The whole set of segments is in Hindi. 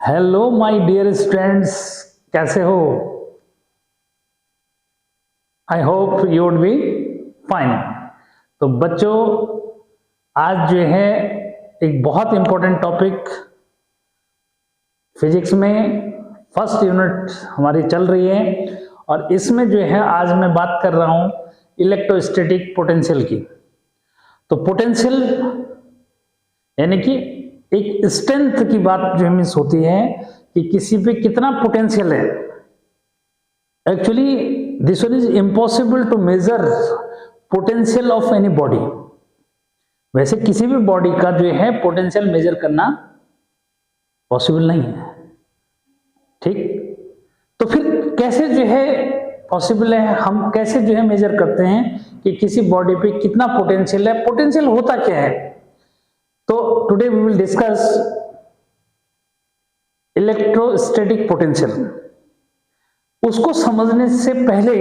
हेलो माय डियर स्टूडेंट्स, कैसे हो? I hope you would be fine. तो बच्चों, आज जो है एक बहुत इंपॉर्टेंट टॉपिक फिजिक्स में फर्स्ट यूनिट हमारी चल रही है और इसमें जो है आज मैं बात कर रहा हूं इलेक्ट्रोस्टैटिक पोटेंशियल की। तो पोटेंशियल यानी कि एक स्ट्रेंथ की बात जो मीन्स होती है कि किसी पे कितना पोटेंशियल है। Actually this one is impossible to measure potential of any body. वैसे किसी भी बॉडी का जो है पोटेंशियल मेजर करना पॉसिबल नहीं है, ठीक? तो फिर कैसे जो है पॉसिबल है, हम कैसे जो है मेजर करते हैं कि किसी बॉडी पे कितना पोटेंशियल है, पोटेंशियल होता क्या है? तो today we will discuss electrostatic potential. उसको समझने से पहले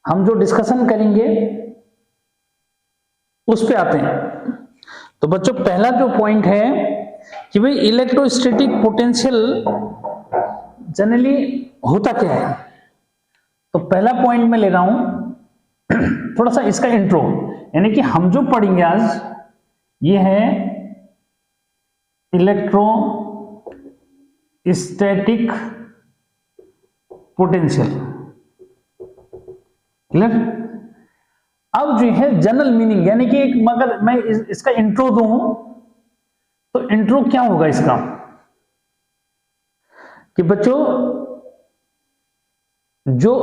हम जो डिस्कशन करेंगे उस पे आते हैं। तो बच्चों, पहला जो पॉइंट है कि भाई इलेक्ट्रोस्टैटिक पोटेंशियल जनरली होता क्या है। तो पहला पॉइंट मैं ले रहा हूं थोड़ा सा इसका इंट्रो, यानी कि हम जो पढ़ेंगे आज ये है इलेक्ट्रोस्टैटिक पोटेंशियल। क्लियर? अब जो है जनरल मीनिंग, यानी कि मगर मैं इसका इंट्रो दूं तो इंट्रो क्या होगा इसका कि बच्चों, जो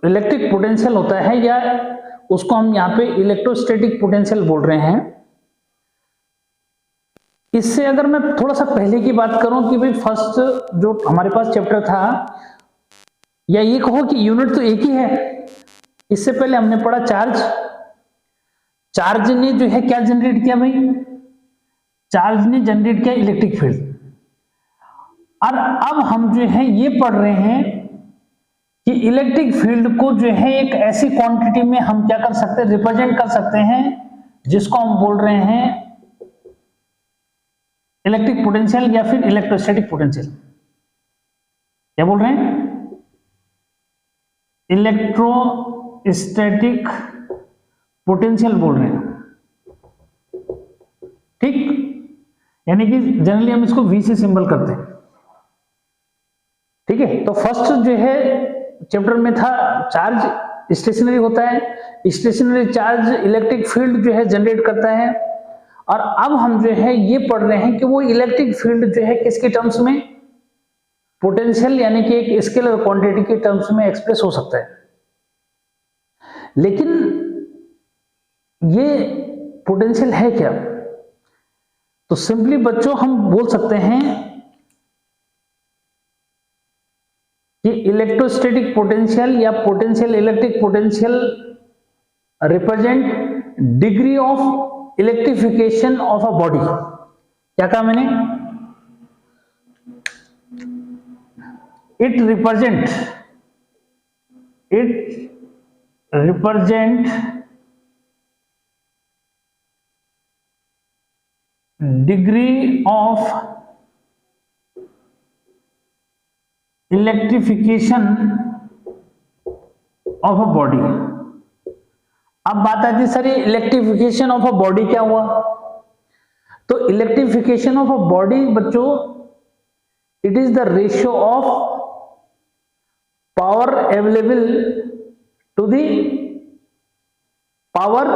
इलेक्ट्रिक पोटेंशियल होता है या उसको हम यहां पे इलेक्ट्रोस्टैटिक पोटेंशियल बोल रहे हैं। इससे अगर मैं थोड़ा सा पहले की बात करूं कि भाई फर्स्ट जो हमारे पास चैप्टर था, या ये कहो कि यूनिट तो एक ही है। इससे पहले हमने पढ़ा चार्ज। चार्ज ने जो है क्या जनरेट किया भाई? चार्ज ने जनरेट किया इलेक्ट्रिक फील्ड। और अब हम जो है ये पढ़ रहे हैं कि इलेक्ट्रिक फील्ड को जो है एक ऐसी क्वांटिटी में हम क्या कर सकते हैं, रिप्रेजेंट कर सकते हैं, जिसको हम बोल रहे हैं इलेक्ट्रिक पोटेंशियल या फिर इलेक्ट्रोस्टैटिक पोटेंशियल। क्या बोल रहे हैं? इलेक्ट्रोस्टैटिक पोटेंशियल बोल रहे हैं, ठीक? यानी कि जनरली हम इसको V से सिंबल करते हैं, ठीक है? तो फर्स्ट जो है चैप्टर में था चार्ज स्टेशनरी होता है, स्टेशनरी चार्ज इलेक्ट्रिक फील्ड जो है जनरेट करता है। और अब हम जो है ये पढ़ रहे हैं कि वो इलेक्ट्रिक फील्ड जो है किसके टर्म्स में, पोटेंशियल यानी कि एक स्केलर क्वांटिटी के टर्म्स में एक्सप्रेस हो सकता है। लेकिन ये पोटेंशियल है क्या? तो सिंपली बच्चों हम बोल सकते हैं कि इलेक्ट्रोस्टैटिक पोटेंशियल या potential electric potential represent degree of electrification of a body. क्या कहा मैंने? It represent degree of electrification of a body. अब बात आती है सर, ये इलेक्ट्रिफिकेशन ऑफ अ बॉडी क्या हुआ? तो इलेक्ट्रिफिकेशन ऑफ अ बॉडी बच्चों, it is the ratio of power available to the power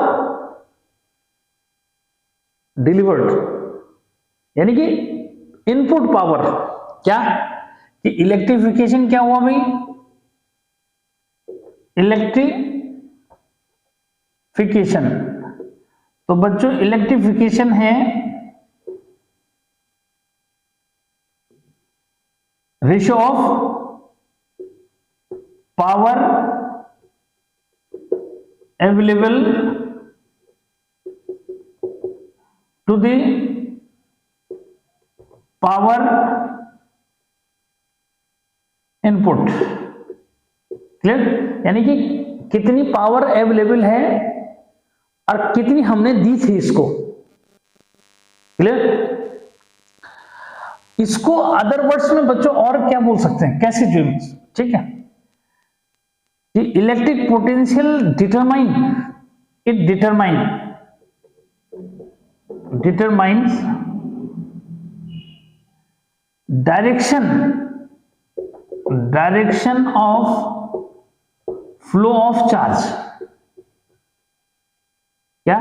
delivered. यानी कि इनपुट पावर। क्या कि इलेक्ट्रिफिकेशन क्या हुआ भाई? इलेक्ट्रिफिकेशन। तो बच्चों इलेक्ट्रिफिकेशन है ratio of power available to the power input. Clear? यानी कि कितनी पावर अवेलेबल है और कितनी हमने दी थी इसको। क्लियर? इसको अदर वर्ड्स में बच्चों और क्या बोल सकते हैं, कैसे इमेज, ठीक है। Electric potential determines direction of flow of charge, क्या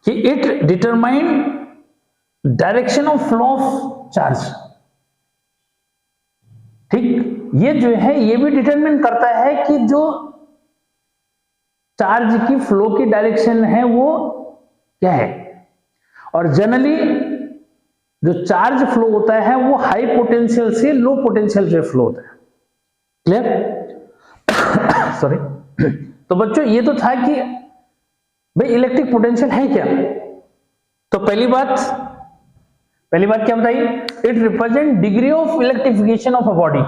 कि it determine direction of flow of charge, ठीक। ये जो है ये भी डिटरमिन करता है कि जो चार्ज की फ्लो की डायरेक्शन है वो क्या है। और जनरली जो चार्ज फ्लो होता है वो हाई पोटेंशियल से लो पोटेंशियल से फ्लो होता है, क्लियर। सॉरी। तो बच्चों ये तो था कि भाई इलेक्ट्रिक पोटेंशियल है क्या। तो पहली बात क्या बताइए, it represent degree of electrification of a body.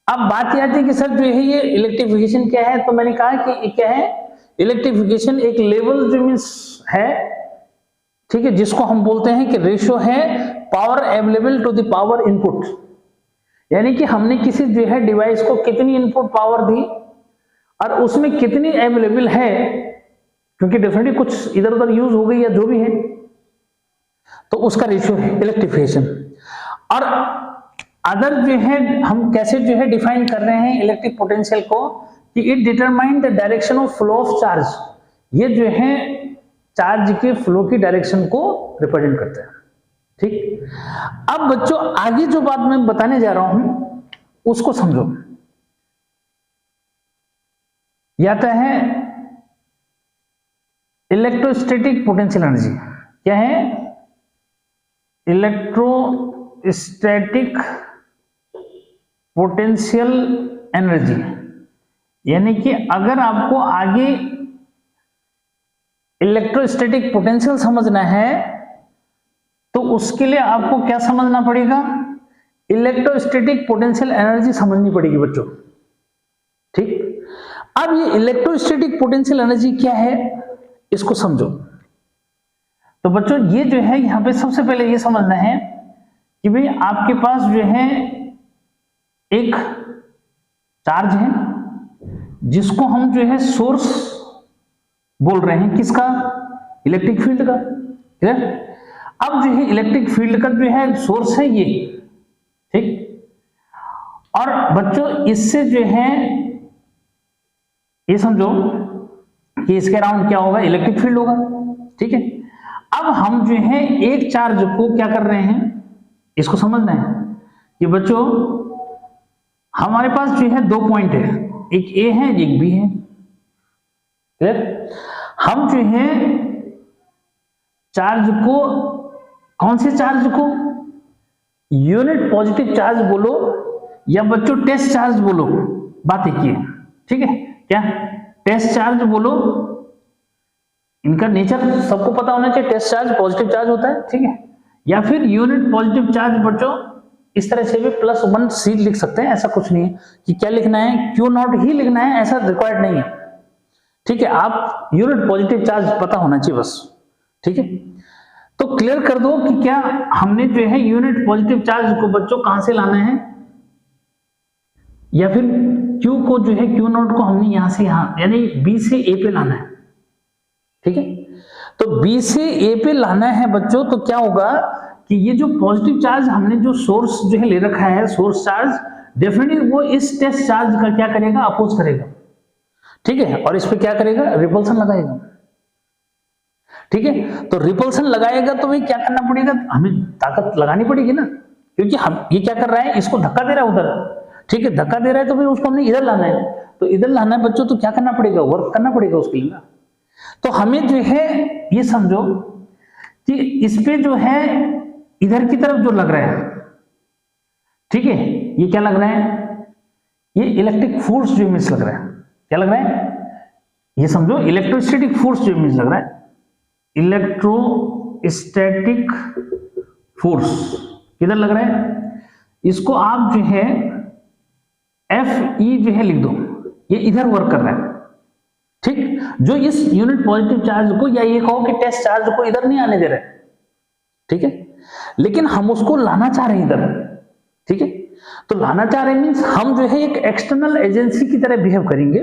अब बात यह आती है कि सर जो है ये इलेक्ट्रिफिकेशन क्या है, तो मैंने कहा कि क्या है, इलेक्ट्रिफिकेशन एक लेवल जो मींस है, ठीक है, जिसको हम बोलते हैं कि रेशियो है power available to the power input, यानी कि हमने किसी जो है डिवाइस को कितनी इनपुट पावर दी और उसमें कितनी अवेलेबल है, क्योंकि डेफिनेटली कुछ इधर उधर यूज हो गई या जो भी है, तो उसका रेशियो है इलेक्ट्रिफिकेशन। और अदर जो है हम कैसे जो है डिफाइन कर रहे हैं इलेक्ट्रिक पोटेंशियल को, कि it determine the direction of flow of charge. ये जो है चार्ज के फ्लो की डायरेक्शन को रिप्रेजेंट करते हैं, ठीक। अब बच्चों आगे जो बात मैं बताने जा रहा हूं उसको समझो। यह आता है इलेक्ट्रोस्टैटिक पोटेंशियल एनर्जी। क्या है, इलेक्ट्रोस्टैटिक पोटेंशियल एनर्जी, यानी कि अगर आपको आगे इलेक्ट्रोस्टैटिक पोटेंशियल समझना है तो उसके लिए आपको क्या समझना पड़ेगा, इलेक्ट्रोस्टैटिक पोटेंशियल एनर्जी समझनी पड़ेगी बच्चों, ठीक। अब ये इलेक्ट्रोस्टैटिक पोटेंशियल एनर्जी क्या है इसको समझो। तो बच्चों ये जो है यहां पे सबसे पहले ये समझना है कि भाई आपके पास जो है एक चार्ज है जिसको हम जो है सोर्स बोल रहे हैं, किसका, इलेक्ट्रिक फील्ड का, क्लियर। अब जो है इलेक्ट्रिक फील्ड का जो है सोर्स है ये, ठीक। और बच्चों इससे जो है ये समझो कि इसके अराउंड क्या होगा, इलेक्ट्रिक फील्ड होगा, ठीक है। अब हम जो है एक चार्ज को क्या कर रहे हैं इसको समझना है कि बच्चों हमारे पास जो है दो पॉइंट है, एक ए है एक बी है, क्लियर। हम जो है चार्ज को, कौन से चार्ज को, यूनिट पॉजिटिव चार्ज बोलो या बच्चों टेस्ट चार्ज बोलो, बात एक ही है, ठीक है। क्या टेस्ट चार्ज बोलो, इनका नेचर सबको पता होना चाहिए, टेस्ट चार्ज पॉजिटिव चार्ज होता है, ठीक है। या फिर यूनिट पॉजिटिव चार्ज बच्चों इस तरह से भी +1 सी लिख सकते हैं, ऐसा कुछ नहीं है कि क्या लिखना है, Q0 ही लिखना है, ऐसा रिक्वायर्ड नहीं है, ठीक है। आप यूनिट पॉजिटिव चार्ज पता होना चाहिए बस, ठीक है। तो क्लियर कर दो कि क्या हमने जो है यूनिट पॉजिटिव चार्ज को बच्चों कहां से लाना है, या फिर Q को जो है Q0 को हमने यहां से यहां यानी B से A पे लाना है, ठीक है। तो B से A पे लाना है बच्चों, तो क्या होगा कि ये जो पॉजिटिव चार्ज हमने जो सोर्स जो है ले रखा है, सोर्स चार्ज, डेफिनेटली वो इस टेस्ट चार्ज का क्या करेगा, अपोज करेगा, ठीक है। और इस पे क्या करेगा, रिपल्सन लगाएगा, ठीक है। तो रिपल्सन लगाएगा तो भाई क्या करना पड़ेगा, हमें ताकत लगानी पड़ेगी ना, क्योंकि हम ये क्या कर रहा है, इसको धक्का दे रहा है उधर, ठीक है। धक्का दे रहा है तो भाई उसको हमने इधर लाना है, तो इधर लाना है बच्चों, तो क्या करना पड़ेगा, वर्क करना पड़ेगा उसके लिए ना। तो हमें जो है ये समझो कि इस पे जो है इधर की तरफ जो लग रहा है, ठीक है, ये क्या लग रहा है, ये इलेक्ट्रिक फोर्स जो इमेज लग रहा है, क्या लग रहा है, ये समझो इलेक्ट्रोस्टैटिक फोर्स जो इमेज लग रहा है, इलेक्ट्रोस्टैटिक फोर्स किधर लग रहा है, इसको आप जो है Fe जो है लिख दो, ये इधर वर्क कर रहा है, ठीक। जो इस यूनिट पॉजिटिव चार्ज को, या ये कहो कि टेस्ट चार्ज को इधर नहीं आने दे रहा है, ठीक है, लेकिन हम उसको लाना चाह रहे हैं इधर, ठीक है। तो लाना चाह रहे मीन्स हम जो है एक एक्सटर्नल एजेंसी की तरह बिहेव करेंगे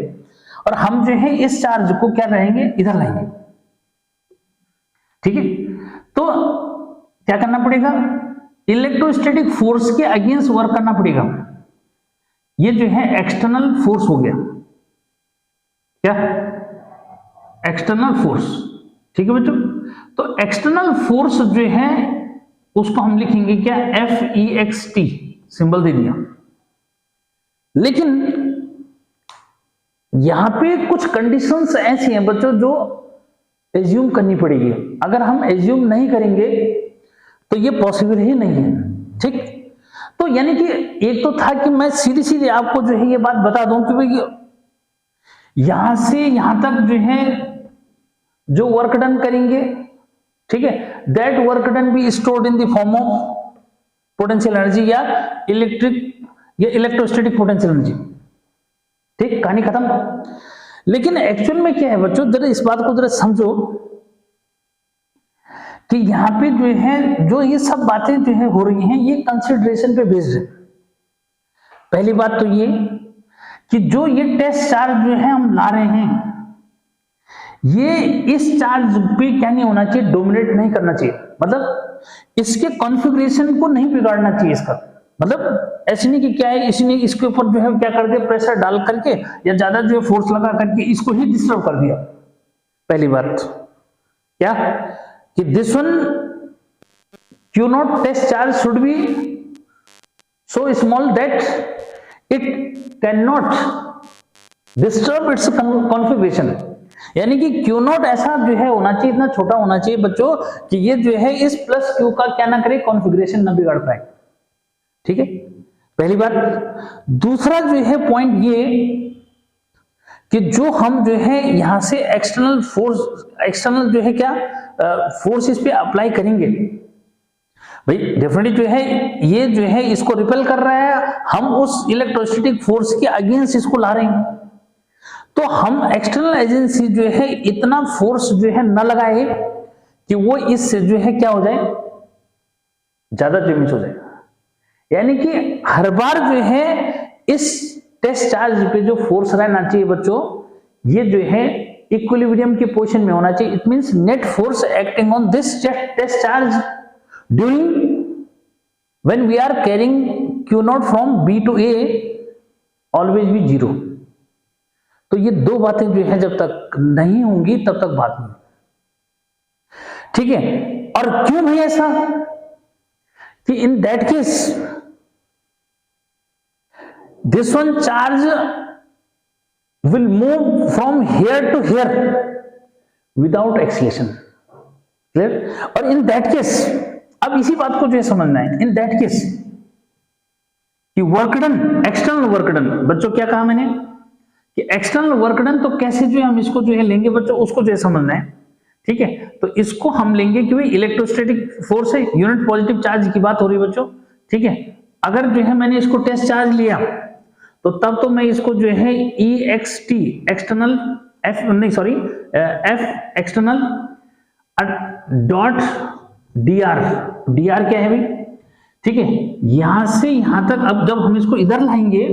और हम जो है इस चार्ज को क्या रहेंगे, इधर लाएंगे, ठीक है। तो क्या करना पड़ेगा, इलेक्ट्रोस्टैटिक फोर्स के अगेंस्ट वर्क करना पड़ेगा। ये जो है एक्सटर्नल फोर्स हो गया, क्या, एक्सटर्नल फोर्स, ठीक है बच्चों। तो एक्सटर्नल फोर्स जो है उसको हम लिखेंगे क्या, FEXT, सिंबल दे दिया। लेकिन यहां पे कुछ कंडीशंस ऐसी हैं बच्चों जो एज्यूम करनी पड़ेगी। अगर हम एज्यूम नहीं करेंगे तो ये पॉसिबल ही नहीं है, ठीक। तो यानी कि एक तो था कि मैं सीधी सीधी आपको जो है ये बात बता दूं कि भाई यहां से यहां तक जो है जो वर्क डन करेंगे, ठीक है, that work done be stored in the form of potential energy या इलेक्ट्रिक या इलेक्ट्रोस्टैटिक पोटेंशियल एनर्जी, ठीक, कहानी खत्म। लेकिन एक्चुअल में क्या है बच्चों, जरा इस बात को जरा समझो कि यहां पे जो है जो ये सब बातें जो है हो रही हैं ये कंसिडरेशन पे बेस्ड है। पहली बात तो ये कि जो ये टेस्ट चार्ज जो है हम ला रहे हैं ये इस चार्ज पे क्या नहीं होना चाहिए, डोमिनेट नहीं करना चाहिए, मतलब इसके कॉन्फ़िगरेशन को नहीं बिगाड़ना चाहिए इसका। मतलब ऐसे नहीं कि क्या है इसने इसके ऊपर जो है क्या कर दिया, प्रेशर डाल करके या ज्यादा जो है फोर्स लगा करके इसको ही डिस्टर्ब कर दिया। पहली बात क्या कि this one Q not test charge should be so small that it can not disturb its configuration. यानी कि Q नॉट ऐसा जो है होना चाहिए, इतना छोटा होना चाहिए बच्चों कि ये जो है इस प्लस Q का क्या ना करे, कॉन्फ़िगरेशन ना बिगाड़ पाए, ठीक है, पहली बात। दूसरा जो है पॉइंट ये कि जो हम जो है यहां से एक्सटर्नल फोर्स, एक्सटर्नल जो है क्या फोर्स इस पे अप्लाई करेंगे, भाई डेफिनेटली जो है ये जो है इसको रिपेल कर रहा है, हम उस इलेक्ट्रोस्टैटिक फोर्स के अगेंस्ट इसको ला रहे हैं। तो हम एक्सटर्नल एजेंसी जो है इतना फोर्स जो है न लगाए कि वो इससे जो है क्या हो जाए, ज्यादा डैमेज हो जाएगा। यानी कि हर बार जो है इस टेस्ट चार्ज पे जो फोर्स रहना चाहिए बच्चों ये जो है इक्विलिब्रियम के पोजीशन में होना चाहिए। It means net force acting on this test charge during when we are carrying Q not from B to A always be 0। तो ये दो बातें जो है जब तक नहीं होंगी तब तक बात नहीं, ठीक है। और क्यों भाई ऐसा कि इन that case this one charge will move from here to here without acceleration, clear। और in that case अब इसी बात को जो है समझना है, in that case कि work done, external work done, बच्चों क्या कहा मैंने कि एक्सटर्नल वर्क डन, तो कैसे जो है हम इसको जो है लेंगे बच्चों, उसको जो है समझना है, ठीक है। तो इसको हम लेंगे कि भाई इलेक्ट्रोस्टैटिक फोर्स है, यूनिट पॉजिटिव चार्ज की बात हो रही है बच्चों, ठीक है। अगर जो है मैंने इसको टेस्ट चार्ज लिया तो तब तो मैं इसको जो है EXT external F external dot DR क्या है भाई, ठीक है। यहां से यहां तक अब जब हम इसको इधर लाएंगे,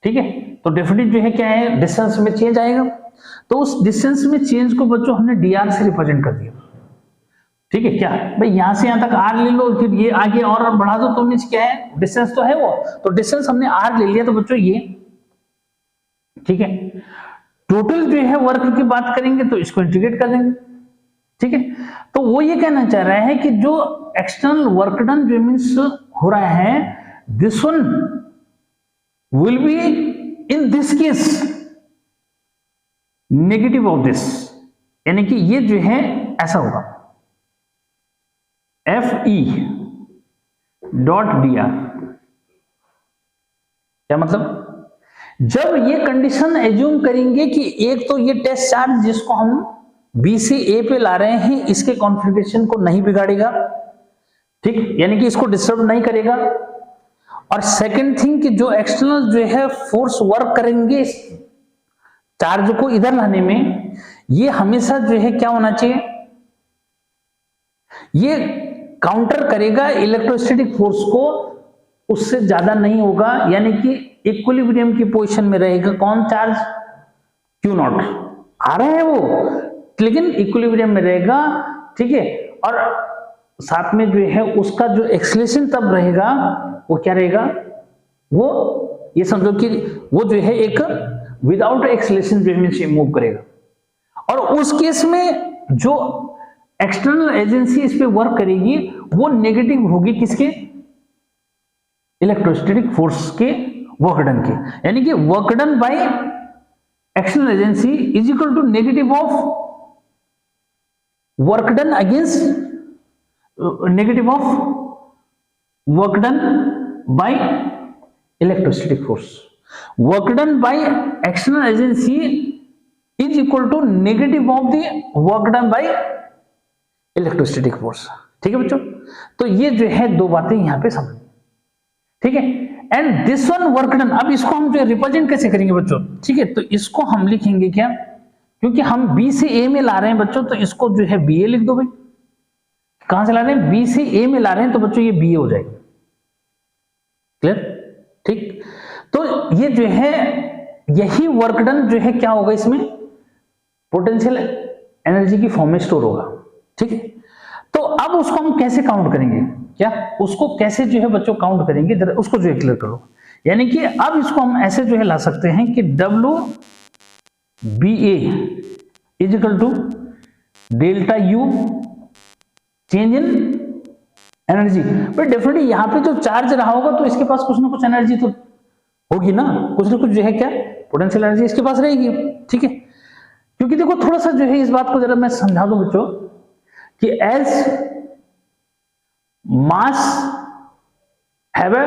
ठीक है, तो डेफिनेटली जो है क्या है डिस्टेंस में चेंज आएगा। तो उस डिस्टेंस में चेंज को बच्चों हमने DR से रिप्रेजेंट कर दिया, ठीक है। क्या भाई यहां से यहां तक R ले लो, फिर ये आगे और बढ़ा दो, तो मींस क्या है डिस्टेंस तो है वो, तो डिस्टेंस हमने R ले लिया, तो बच्चों ये, ठीक है। टोटल जो है वर्क की बात करेंगे तो इसको इंटीग्रेट कर देंगे, ठीक है। तो वो ये कहना चाह रहा है कि जो एक्सटर्नल वर्क डन जो मींस हो रहा है, this one will be in this case negative of this, यानी कि ये जो है ऐसा होगा FE डॉट DR। क्या मतलब, जब ये कंडीशन एज्यूम करेंगे कि एक तो ये टेस्ट चार्ज जिसको हम B से A पे ला रहे हैं इसके कॉन्फ़िगरेशन को नहीं बिगाड़ेगा, ठीक, यानी कि इसको डिस्टर्ब नहीं करेगा। और सेकंड थिंग कि जो एक्सटर्नल जो है फोर्स वर्क करेंगे इस चार्ज को इधर लाने में, ये हमेशा जो है क्या होना चाहिए, ये काउंटर करेगा इलेक्ट्रोस्टैटिक फोर्स को, उससे ज्यादा नहीं होगा, यानी कि इक्विलिब्रियम की पोजीशन में रहेगा कौन चार्ज, क्यू नॉट आ रहा है वो, लेकिन इक्विलिब्रियम में रहेगा, ठीक है। और साथ में जो है उसका जो एक्सेलरेशन तब रहेगा वो क्या रहेगा, वो ये समझो कि वो जो है एक विदाउट एक्सेलरेशन जो है मूव करेगा। और उस केस में जो एक्सटर्नल एजेंसी इस पे वर्क करेगी वो नेगेटिव होगी किसके, इलेक्ट्रोस्टैटिक फोर्स के वर्क डन के, यानी कि work done by external agency is equal to negative of work done against negative of work done by electrostatic force. Work done by external agency is equal to negative of the work done by electrostatic force. ठीक है बच्चों, तो ये जो है दो बातें यहां पे समझ, ठीक है। And this one work done, अब इसको हम जो रिप्रेजेंट कैसे करेंगे बच्चों, ठीक है, तो इसको हम लिखेंगे क्या, क्योंकि हम बी से ए में ला रहे हैं बच्चों, तो इसको जो है बी ए लिख दो भाई। कहां से ला रहे हैं, बी से ए में ला रहे हैं, तो बच्चों ये बी ए हो जाएगा, क्लियर, ठीक। तो ये जो है यही वर्क डन जो है क्या होगा, इसमें पोटेंशियल एनर्जी की फॉर्म में स्टोर होगा, ठीक है। तो अब उसको हम कैसे काउंट करेंगे, क्या उसको कैसे जो है बच्चों काउंट करेंगे, जरा उसको जो है क्लियर करो। यानी कि अब इसको हम ऐसे जो है ला सकते हैं कि W B A is equal to delta U change in energy. But definitely यहां पे जो चार्ज रहा होगा तो इसके पास कुछ ना कुछ एनर्जी तो होगी ना कुछ जो है क्या, पोटेंशियल एनर्जी इसके पास रहेगी, ठीक है। क्योंकि देखो थोड़ा सा जो है इस बात को जरा मैं समझा दूं बच्चों कि as mass have a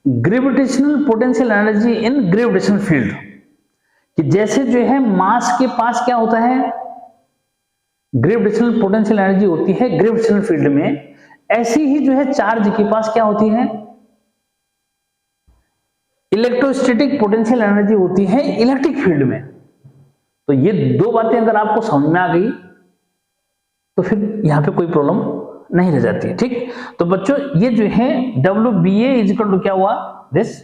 gravitational potential energy in gravitational field, कि जैसे जो है मास के पास क्या होता है, ग्रेविटेशनल पोटेंशियल एनर्जी होती है ग्रेविटेशनल फील्ड में, ऐसी ही जो है चार्ज के पास क्या होती है, इलेक्ट्रोस्टैटिक पोटेंशियल एनर्जी होती है इलेक्ट्रिक फील्ड में। तो ये दो बातें अगर आपको समझ में आ गई तो फिर यहां पे कोई प्रॉब्लम नहीं रह जाती है, ठीक। तो बच्चों ये जो है W B A is equal to क्या हुआ दिस,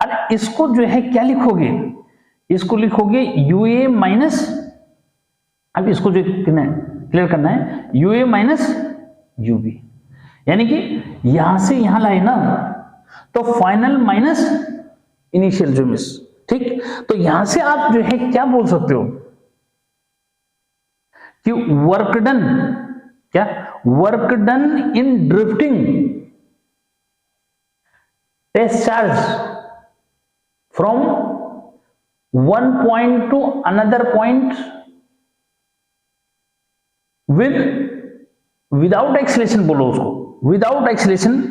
और इसको जो है क्या लिखोगे, इसको लिखोगे यू ए माइनस, अब इसको जो क्लियर करना है U A minus U B, यानी कि यहां से यहां लाए ना तो फाइनल माइनस इनिशियल जो मिस, ठीक। तो यहां से आप जो है क्या बोल सकते हो कि वर्क डन, क्या work done in drifting test charge from one point to another point without acceleration, बोलो उसको without acceleration,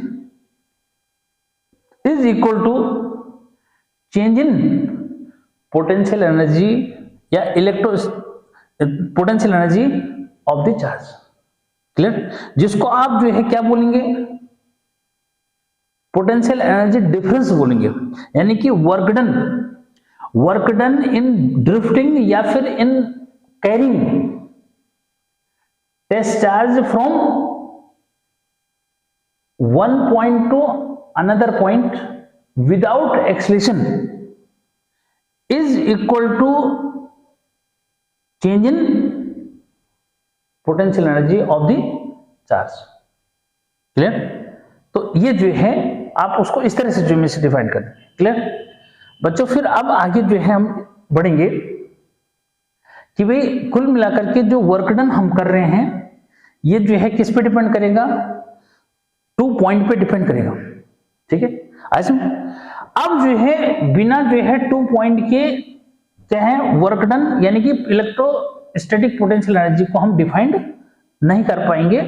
is equal to change in potential energy या electro potential energy of the charge, clear. जिसको आप जो है क्या बोलेंगे, पोटेंशियल एनर्जी डिफरेंस बोलेंगे, यानी कि वर्क डन इन ड्रिफ्टिंग या फिर in carrying test charge from one point to another point without acceleration is equal to change in potential energy of the charge, clear. तो ये जो है आप उसको इस तरह से जो में डिफाइन कर, क्लियर बच्चों। फिर अब आगे जो है हम बढ़ेंगे कि भाई कुल मिलाकर के जो वर्क डन हम कर रहे हैं ये जो है किस पे डिपेंड करेगा, 2 पॉइंट पे डिपेंड करेगा, ठीक है। ऐसे अब जो है बिना जो है 2 पॉइंट के क्या है वर्क डन यानी कि इलेक्ट्रोस्टैटिक पोटेंशियल एनर्जी को हम डिफाइंड नहीं कर पाएंगे,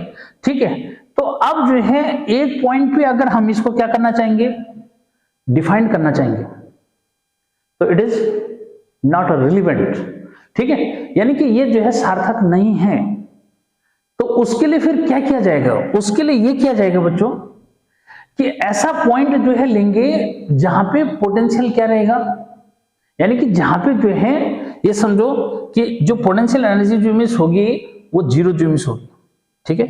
ठीक है। तो अब जो है एक पॉइंट पे अगर हम इसको क्या करना चाहेंगे, डिफाइन करना चाहेंगे, तो इट इज नॉट रिलेवेंट, ठीक है, यानी कि ये जो है सार्थक नहीं है। तो उसके लिए फिर क्या किया जाएगा, उसके लिए ये किया जाएगा बच्चों कि ऐसा पॉइंट जो है लेंगे जहां पे पोटेंशियल क्या रहेगा, यानी कि जहां पे जो है ये समझो कि जो पोटेंशियल एनर्जी जो मिस होगी वो जीरो जो मिस होगी, ठीक है,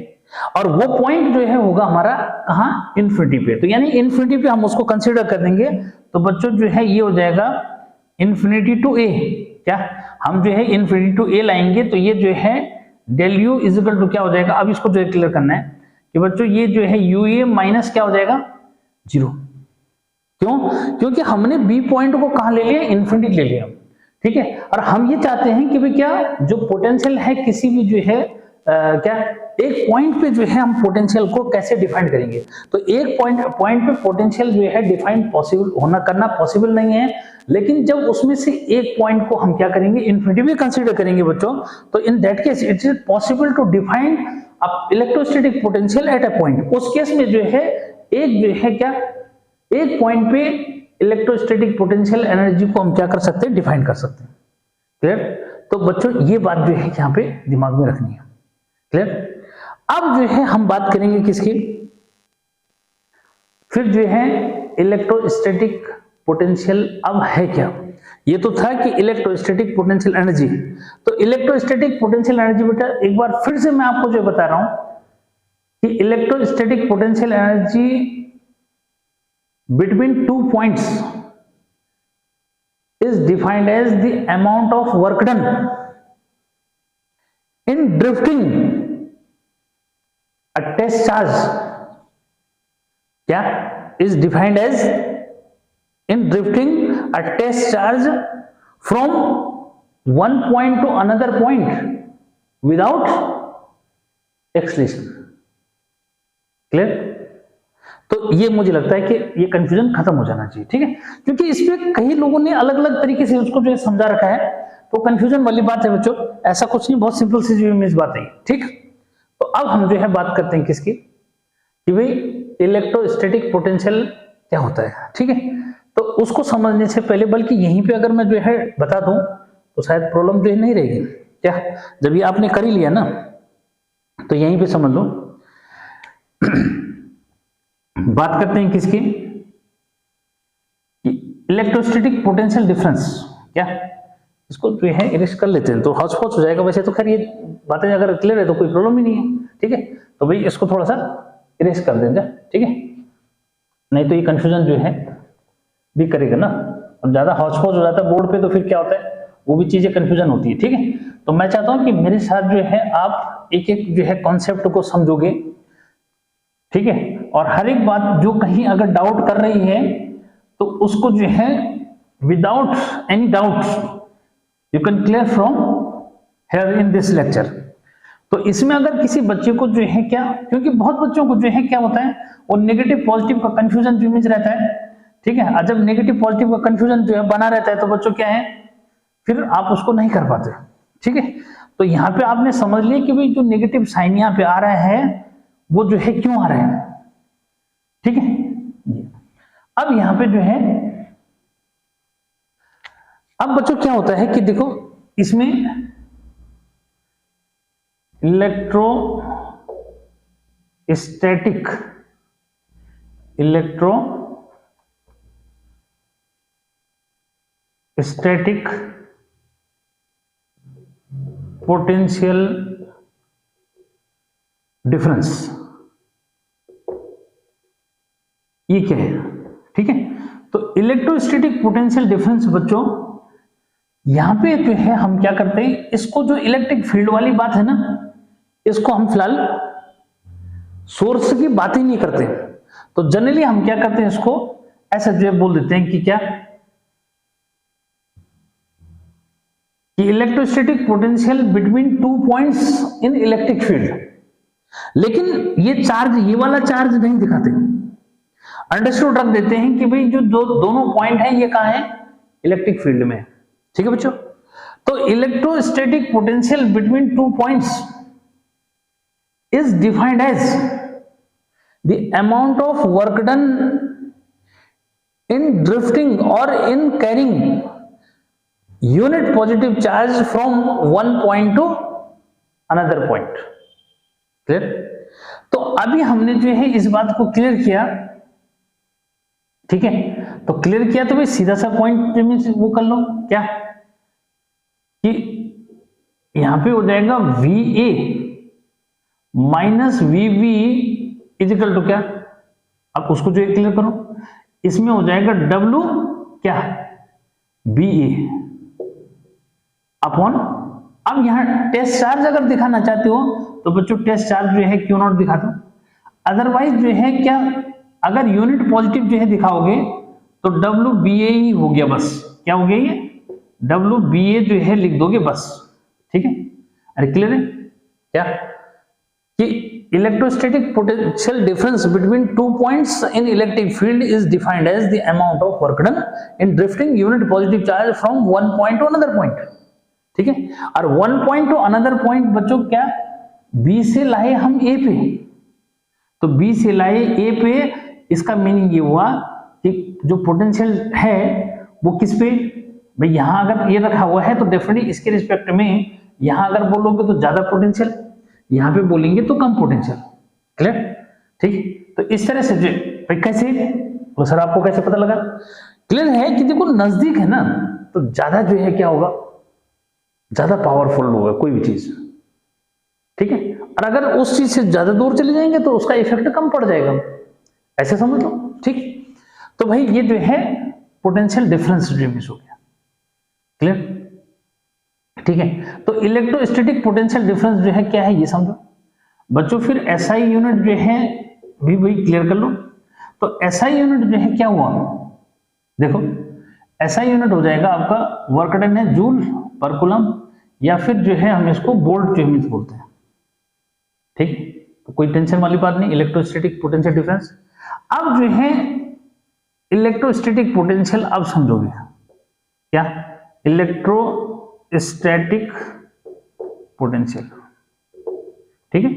और वो पॉइंट जो है होगा हमारा कहां, इन्फिनिटी पे। तो यानी इन्फिनिटी पे हम उसको कंसीडर कर देंगे। तो बच्चों जो है ये हो जाएगा इन्फिनिटी टू ए, क्या हम जो है इन्फिनिटी टू ए लाएंगे, तो ये जो है del U is equal to क्या हो जाएगा, अब इसको जो है क्लियर करना है कि बच्चों ये जो है यू ए माइनस क्या हो जाएगा, 0। क्यों, क्योंकि हमने बी पॉइंट को कहां ले लिया, इन्फिनिटी ले लिया, ठीक है। और हम ये चाहते हैं कि भाई क्या जो पोटेंशियल है किसी भी जो है क्या एक पॉइंट पे जो है हम पोटेंशियल को कैसे डिफाइन करेंगे। तो एक पॉइंट पे पोटेंशियल जो है डिफाइन पॉसिबल होना करना पॉसिबल नहीं है, लेकिन जब उसमें से एक पॉइंट को हम क्या करेंगे, इन्फिनिटी भी कंसीडर करेंगे बच्चों, तो in that case it is possible to define electrostatic potential at a point. उस केस में जो है एक जो है क्या एक पॉइंट पे इलेक्ट्रोस्टैटिक पोटेंशियल एनर्जी को हम क्या कर सकते हैं, डिफाइन कर सकते हैं। क्लियर। तो बच्चों ये बात जो है यहाँ पे दिमाग में रखनी है। क्लियर। अब जो है हम बात करेंगे किसकी, फिर जो है इलेक्ट्रोस्टैटिक पोटेंशियल अब है क्या। ये तो था कि इलेक्ट्रोस्टैटिक पोटेंशियल एनर्जी, तो इलेक्ट्रोस्टैटिक पोटेंशियल एनर्जी बेटा एक बार फिर से मैं आपको जो बता रहा हूं कि electrostatic potential energy between 2 points is defined as the amount of work done in drifting a test charge, क्या is defined as in drifting a test charge from one point to another point without acceleration। clear। तो ये मुझे लगता है कि ये कंफ्यूजन खत्म हो जाना चाहिए, ठीक है, क्योंकि इस पे कई लोगों ने अलग अलग तरीके से उसको जो है समझा रखा है, तो कंफ्यूजन वाली बात है बच्चों, ऐसा कुछ नहीं, बहुत सिंपल सी जो इमेज बात है, ठीक। तो अब हम जो है बात करते हैं किसकी, कि भाई इलेक्ट्रोस्टैटिक पोटेंशियल क्या होता है, ठीक है। तो उसको समझने से पहले, बल्कि यहीं पे अगर मैं जो है बता दूं तो शायद प्रॉब्लम जो है नहीं रहेगी, क्या जब ये आपने कर ही लिया ना, तो यहीं पे समझ लो। बात करते हैं किसकी, इलेक्ट्रोस्टैटिक पोटेंशियल डिफरेंस, क्या इसको जो है इरेज कर लेते हैं तो हौच पौच हो जाएगा। वैसे तो खैर ये बातें अगर क्लियर है तो कोई प्रॉब्लम ही नहीं है, ठीक है। तो भाई इसको थोड़ा सा इरेज कर देंगे, ठीक है, नहीं तो ये कंफ्यूजन जो है भी करेगा ना, और ज्यादा हौच पौच हो जाता है बोर्ड पे तो फिर क्या होता है, वो भी चीजें कंफ्यूजन होती है, ठीक है। तो मैं चाहता हूं कि मेरे साथ जो है आप एक एक जो है कॉन्सेप्ट को समझोगे, ठीक है, और हर एक बात जो कहीं अगर डाउट कर रही है तो उसको जो है without any doubt you can clear from here in this lecture. तो इसमें अगर किसी बच्चे को जो है क्या, क्योंकि बहुत बच्चों को जो है क्या होता है वो नेगेटिव पॉजिटिव का कंफ्यूजन जो इमेज रहता है, ठीक है, और जब नेगेटिव पॉजिटिव का कंफ्यूजन जो है बना रहता है तो बच्चों क्या है फिर आप उसको नहीं कर पाते, ठीक है। तो यहाँ पे आपने समझ लिया कि भाई जो नेगेटिव साइन यहाँ पे आ रहा है वो जो है क्यों आ रहे हैं, ठीक है। अब यहां पे जो है अब बच्चों क्या होता है कि देखो इसमें इलेक्ट्रोस्टैटिक पोटेंशियल डिफरेंस, ये क्या है, ठीक है। तो इलेक्ट्रोस्टैटिक पोटेंशियल डिफरेंस बच्चों यहां पे जो है हम क्या करते हैं, इसको जो इलेक्ट्रिक फील्ड वाली बात है ना, इसको हम फिलहाल सोर्स की बात ही नहीं करते, तो जनरली हम क्या करते हैं इसको ऐसे जो बोल देते हैं कि क्या कि electrostatic potential between 2 points in electric field. लेकिन ये चार्ज, ये वाला चार्ज नहीं दिखाते, अंडरस्टूड रख देते हैं कि भाई जो दोनों पॉइंट है ये कहां है, इलेक्ट्रिक फील्ड में, ठीक है बच्चों। तो electrostatic potential between 2 points is defined as the amount of work done in drifting और in carrying unit positive charge from one point to another point. Clear. तो अभी हमने जो है इस बात को क्लियर किया, ठीक है। तो क्लियर किया तो भाई सीधा सा पॉइंट वो कर लो, क्या कि यहां पे हो जाएगा VA minus V V is equal to क्या, अब उसको जो क्लियर करो, इसमें हो जाएगा डब्ल्यू क्या बी ए अपॉन, अब यहां टेस्ट चार्ज अगर दिखाना चाहते हो तो बच्चों टेस्ट चार्ज जो है क्यू नॉट दिखा दो, अदरवाइज जो है क्या, अगर यूनिट पॉजिटिव जो है दिखाओगे तो डब्ल्यू बी ए ही हो गया, बस क्या हो गया ये डब्ल्यू बी ए जो है लिख दोगे बस, ठीक है। अरे क्लियर है क्या कि electrostatic potential difference between 2 points in electric field is defined as the amount of work done in drifting unit positive charge from one point to another point, ठीक है। और one point to another point बच्चों क्या, बी से लाए हम ए पे, तो बी से लाए ए पे, इसका मीनिंग ये हुआ कि जो पोटेंशियल है वो किस पे, भाई यहां अगर ये रखा हुआ है तो डेफिनेटली इसके रिस्पेक्ट में यहां अगर बोलोगे तो ज्यादा पोटेंशियल, यहां पे बोलेंगे तो कम पोटेंशियल, क्लियर, ठीक। तो इस तरह से जो भाई कैसे, तो सर आपको कैसे पता लगा, क्लियर है कि देखो नजदीक है ना तो ज्यादा जो है क्या होगा, ज्यादा पावरफुल होगा कोई भी चीज, ठीक है। और अगर उस चीज से ज्यादा दूर चले जाएंगे तो उसका इफेक्ट कम पड़ जाएगा, ऐसे समझ लो, ठीक। तो भाई ये जो है पोटेंशियल डिफरेंस जो मिस हो गया, क्लियर, ठीक है। तो इलेक्ट्रोस्टैटिक पोटेंशियल डिफरेंस जो है क्या है ये समझो बच्चों। फिर एसआई यूनिट जो है भी वही क्लियर कर लो। तो एसआई यूनिट जो है क्या हुआ, देखो एसआई यूनिट हो जाएगा आपका वर्क डन है जूल पर कूलम, या फिर जो है हम इसको वोल्ट जो हम बोलते हैं, ठीक। तो कोई टेंशन वाली बात नहीं, इलेक्ट्रोस्टैटिक पोटेंशियल डिफरेंस। अब जो है इलेक्ट्रोस्टैटिक पोटेंशियल अब समझोगे क्या, इलेक्ट्रोस्टैटिक पोटेंशियल, ठीक है।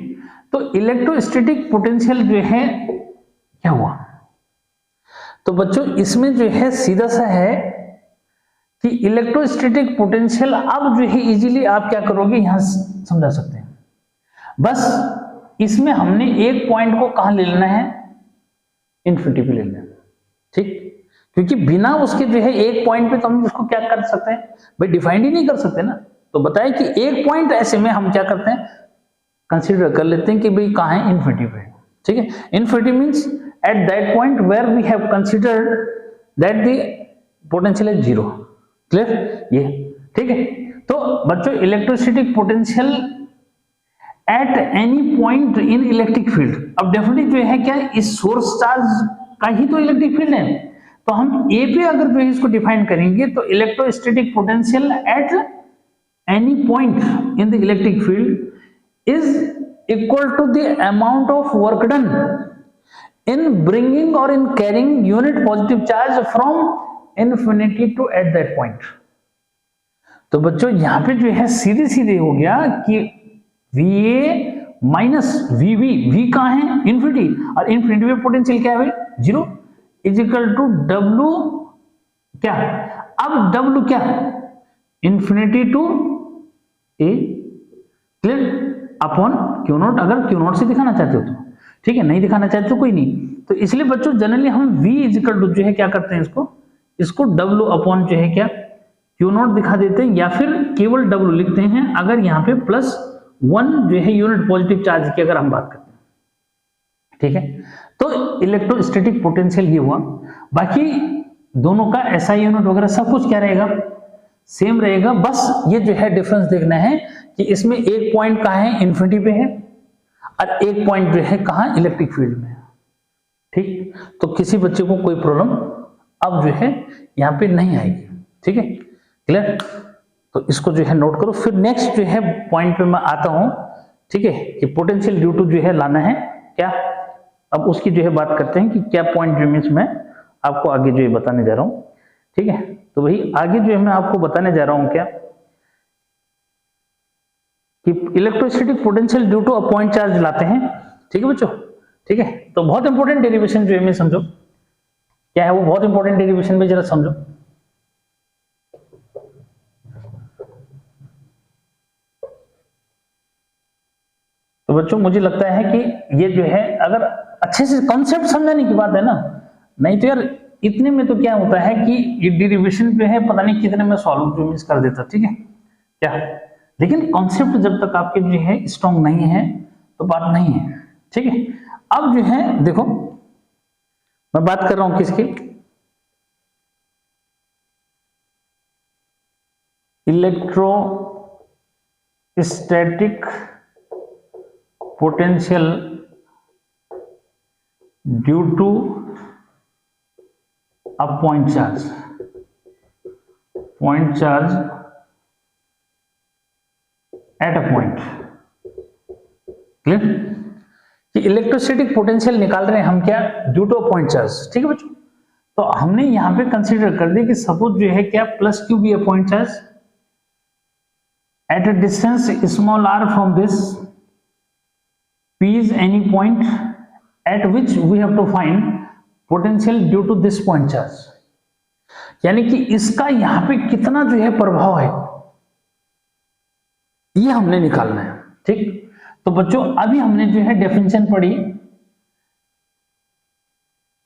तो इलेक्ट्रोस्टैटिक पोटेंशियल जो है क्या हुआ, तो बच्चों इसमें जो है सीधा सा है कि इलेक्ट्रोस्टैटिक पोटेंशियल अब जो है इजीली आप क्या करोगे यहां समझा सकते हैं। बस इसमें हमने एक पॉइंट को कहां ले लेना है, इन्फिनिटी पे ले लेना है, ठीक। क्योंकि बिना उसके जो है एक पॉइंट पे तो हम उसको क्या कर सकते हैं भाई, डिफाइंड ही नहीं कर सकते ना। तो बताए कि एक पॉइंट ऐसे में हम क्या करते हैं, कंसीडर कर लेते हैं कि भाई कहां है, इन्फिनिटी पे, ठीक है। Infinity means at that point where we have considered that the potential is zero, clear, ये ठीक है। तो बच्चों electrostatic potential at any point in electric field, अब डेफिनेटली जो है क्या, इस सोर्स चार्ज का ही तो इलेक्ट्रिक फील्ड है, तो हम ए पे अगर जो है इसको डिफाइन करेंगे तो electrostatic potential at any point in the electric field is equal to the amount of work done in bringing और in carrying unit positive charge from infinity to at that point. तो बच्चों यहां पे जो है सीधे सीधे हो गया कि VA माइनस VB, V कहां है, इन्फिनिटी, और इन्फिनिटी में पोटेंशियल क्या है भाई, zero, is equal to W क्या, अब W क्या, infinity to A, clear, upon Q not, अगर क्यू नॉट से दिखाना चाहते हो तो ठीक है, नहीं दिखाना चाहते तो कोई नहीं। तो इसलिए बच्चों जनरली हम V इज इक्वल टू जो है क्या करते हैं, इसको W अपॉन जो है क्या क्यू नॉट दिखा देते हैं, या फिर केवल W लिखते हैं अगर यहाँ पे +1 जो है यूनिट पॉजिटिव चार्ज की अगर हम बात करते हैं, ठीक है। तो इलेक्ट्रोस्टैटिक पोटेंशियल ये हुआ, बाकी दोनों का एसआई यूनिट वगैरह सब कुछ क्या रहेगा, सेम रहेगा। बस ये जो है डिफरेंस देखना है कि इसमें एक पॉइंट कहाँ है, इन्फिनिटी पे है, और एक पॉइंट जो है कहाँ, इलेक्ट्रिक फील्ड में है, ठीक। तो किसी बच्चे को कोई प्रॉब्लम अब जो है यहाँ पे नहीं आएगी, ठीक है, क्लियर। तो इसको जो है नोट करो। फिर नेक्स्ट जो है पॉइंट पे मैं आता हूं, ठीक है, कि पोटेंशियल ड्यू टू जो है लाना है क्या, अब उसकी जो है बात करते हैं कि क्या पॉइंट जो मीन्स मैं आपको आगे जो है बताने जा रहा हूं, ठीक है। तो वही आगे जो है मैं आपको बताने जा रहा हूं क्या, कि electrostatic potential due to a point charge लाते हैं, ठीक है बच्चों, ठीक है। तो बहुत इंपॉर्टेंट डेरिवेशन जो है मैं समझो क्या है, वो बहुत इंपॉर्टेंट डेरिवेशन में जरा समझो। तो बच्चों मुझे लगता है कि ये जो है अगर अच्छे से कॉन्सेप्ट समझने की बात है ना, नहीं तो यार इतने में तो क्या होता है कि ये डेरिवेशन जो है पता नहीं कितने में सॉल्व जो मिस कर देता, ठीक है क्या। लेकिन कॉन्सेप्ट जब तक आपके जो है स्ट्रॉन्ग नहीं है तो तो बात नहीं है, ठीक है। अब जो है देखो, मैं बात कर रहा हूं किसकी, electrostatic potential due to a point charge at a point. Clear कि इलेक्ट्रोस्टैटिक पोटेंशियल निकाल रहे हैं हम क्या, due to a point charge, ठीक है बच्चों। तो हमने यहां पे कंसीडर कर दिया कि सपोज जो है क्या, plus Q be a point charge at a distance small r from this, p is any point at which we have to find potential due to this point charge। यानी कि इसका यहां पे कितना जो है प्रभाव है, ये हमने निकालना है, ठीक। तो बच्चों अभी हमने जो है डेफिनेशन पढ़ी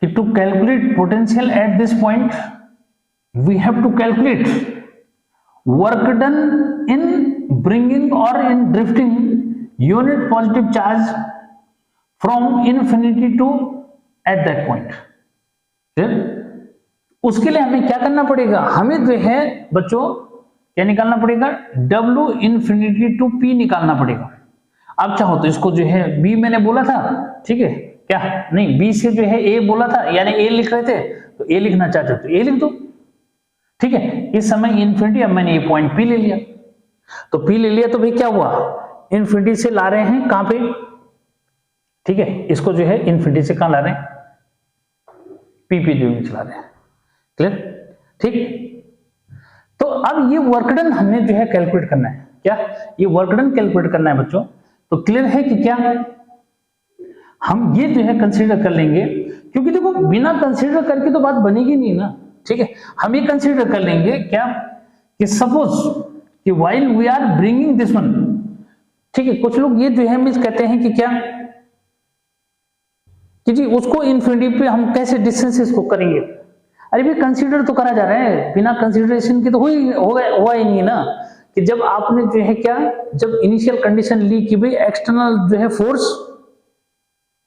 कि to calculate potential at this point we have to calculate work done in bringing or in drifting unit positive charge from infinity to at that point। उसके लिए हमें क्या करना पड़ेगा, हमें जो है बच्चों क्या निकालना पड़ेगा, W इंफिनिटी टू P निकालना पड़ेगा। अब चाहो तो इसको जो है B मैंने बोला था, ठीक है क्या, नहीं B से जो है A बोला था, यानी A लिख रहे थे तो A लिखना चाहते हो तो A लिख दो, ठीक है। इस समय इंफिनिटी, अब मैंने ये पॉइंट P ले लिया, तो P ले लिया तो भाई क्या हुआ, इंफिनिटी से ला रहे हैं कहां पे, ठीक है, इसको जो है इंफिनिटी से कहां ला रहे हैं, P पे जो चला रहे हैं। क्लियर, ठीक। तो अब ये वर्कडन हमने जो है कैलकुलेट करना है, क्या ये वर्कडन कैलकुलेट करना है बच्चों। तो क्लियर है कि क्या हम ये जो है कंसीडर कर लेंगे, क्योंकि देखो बिना कंसीडर करके तो बात बनेगी नहीं ना, ठीक है। हम ये कंसीडर कर लेंगे क्या कि सपोज कि while we are bringing this one, ठीक है, कुछ लोग ये जो है मीन्स कहते हैं कि क्या कि जी उसको इन्फिनिटी पे हम कैसे डिस्टेंसेस को करेंगे। अरे भी कंसीडर तो करा जा रहा है, बिना कंसीडरेशन के तो हुआ ही नहीं ना। कि जब आपने जो है क्या, जब इनिशियल कंडीशन ली कि भाई एक्सटर्नल जो है फोर्स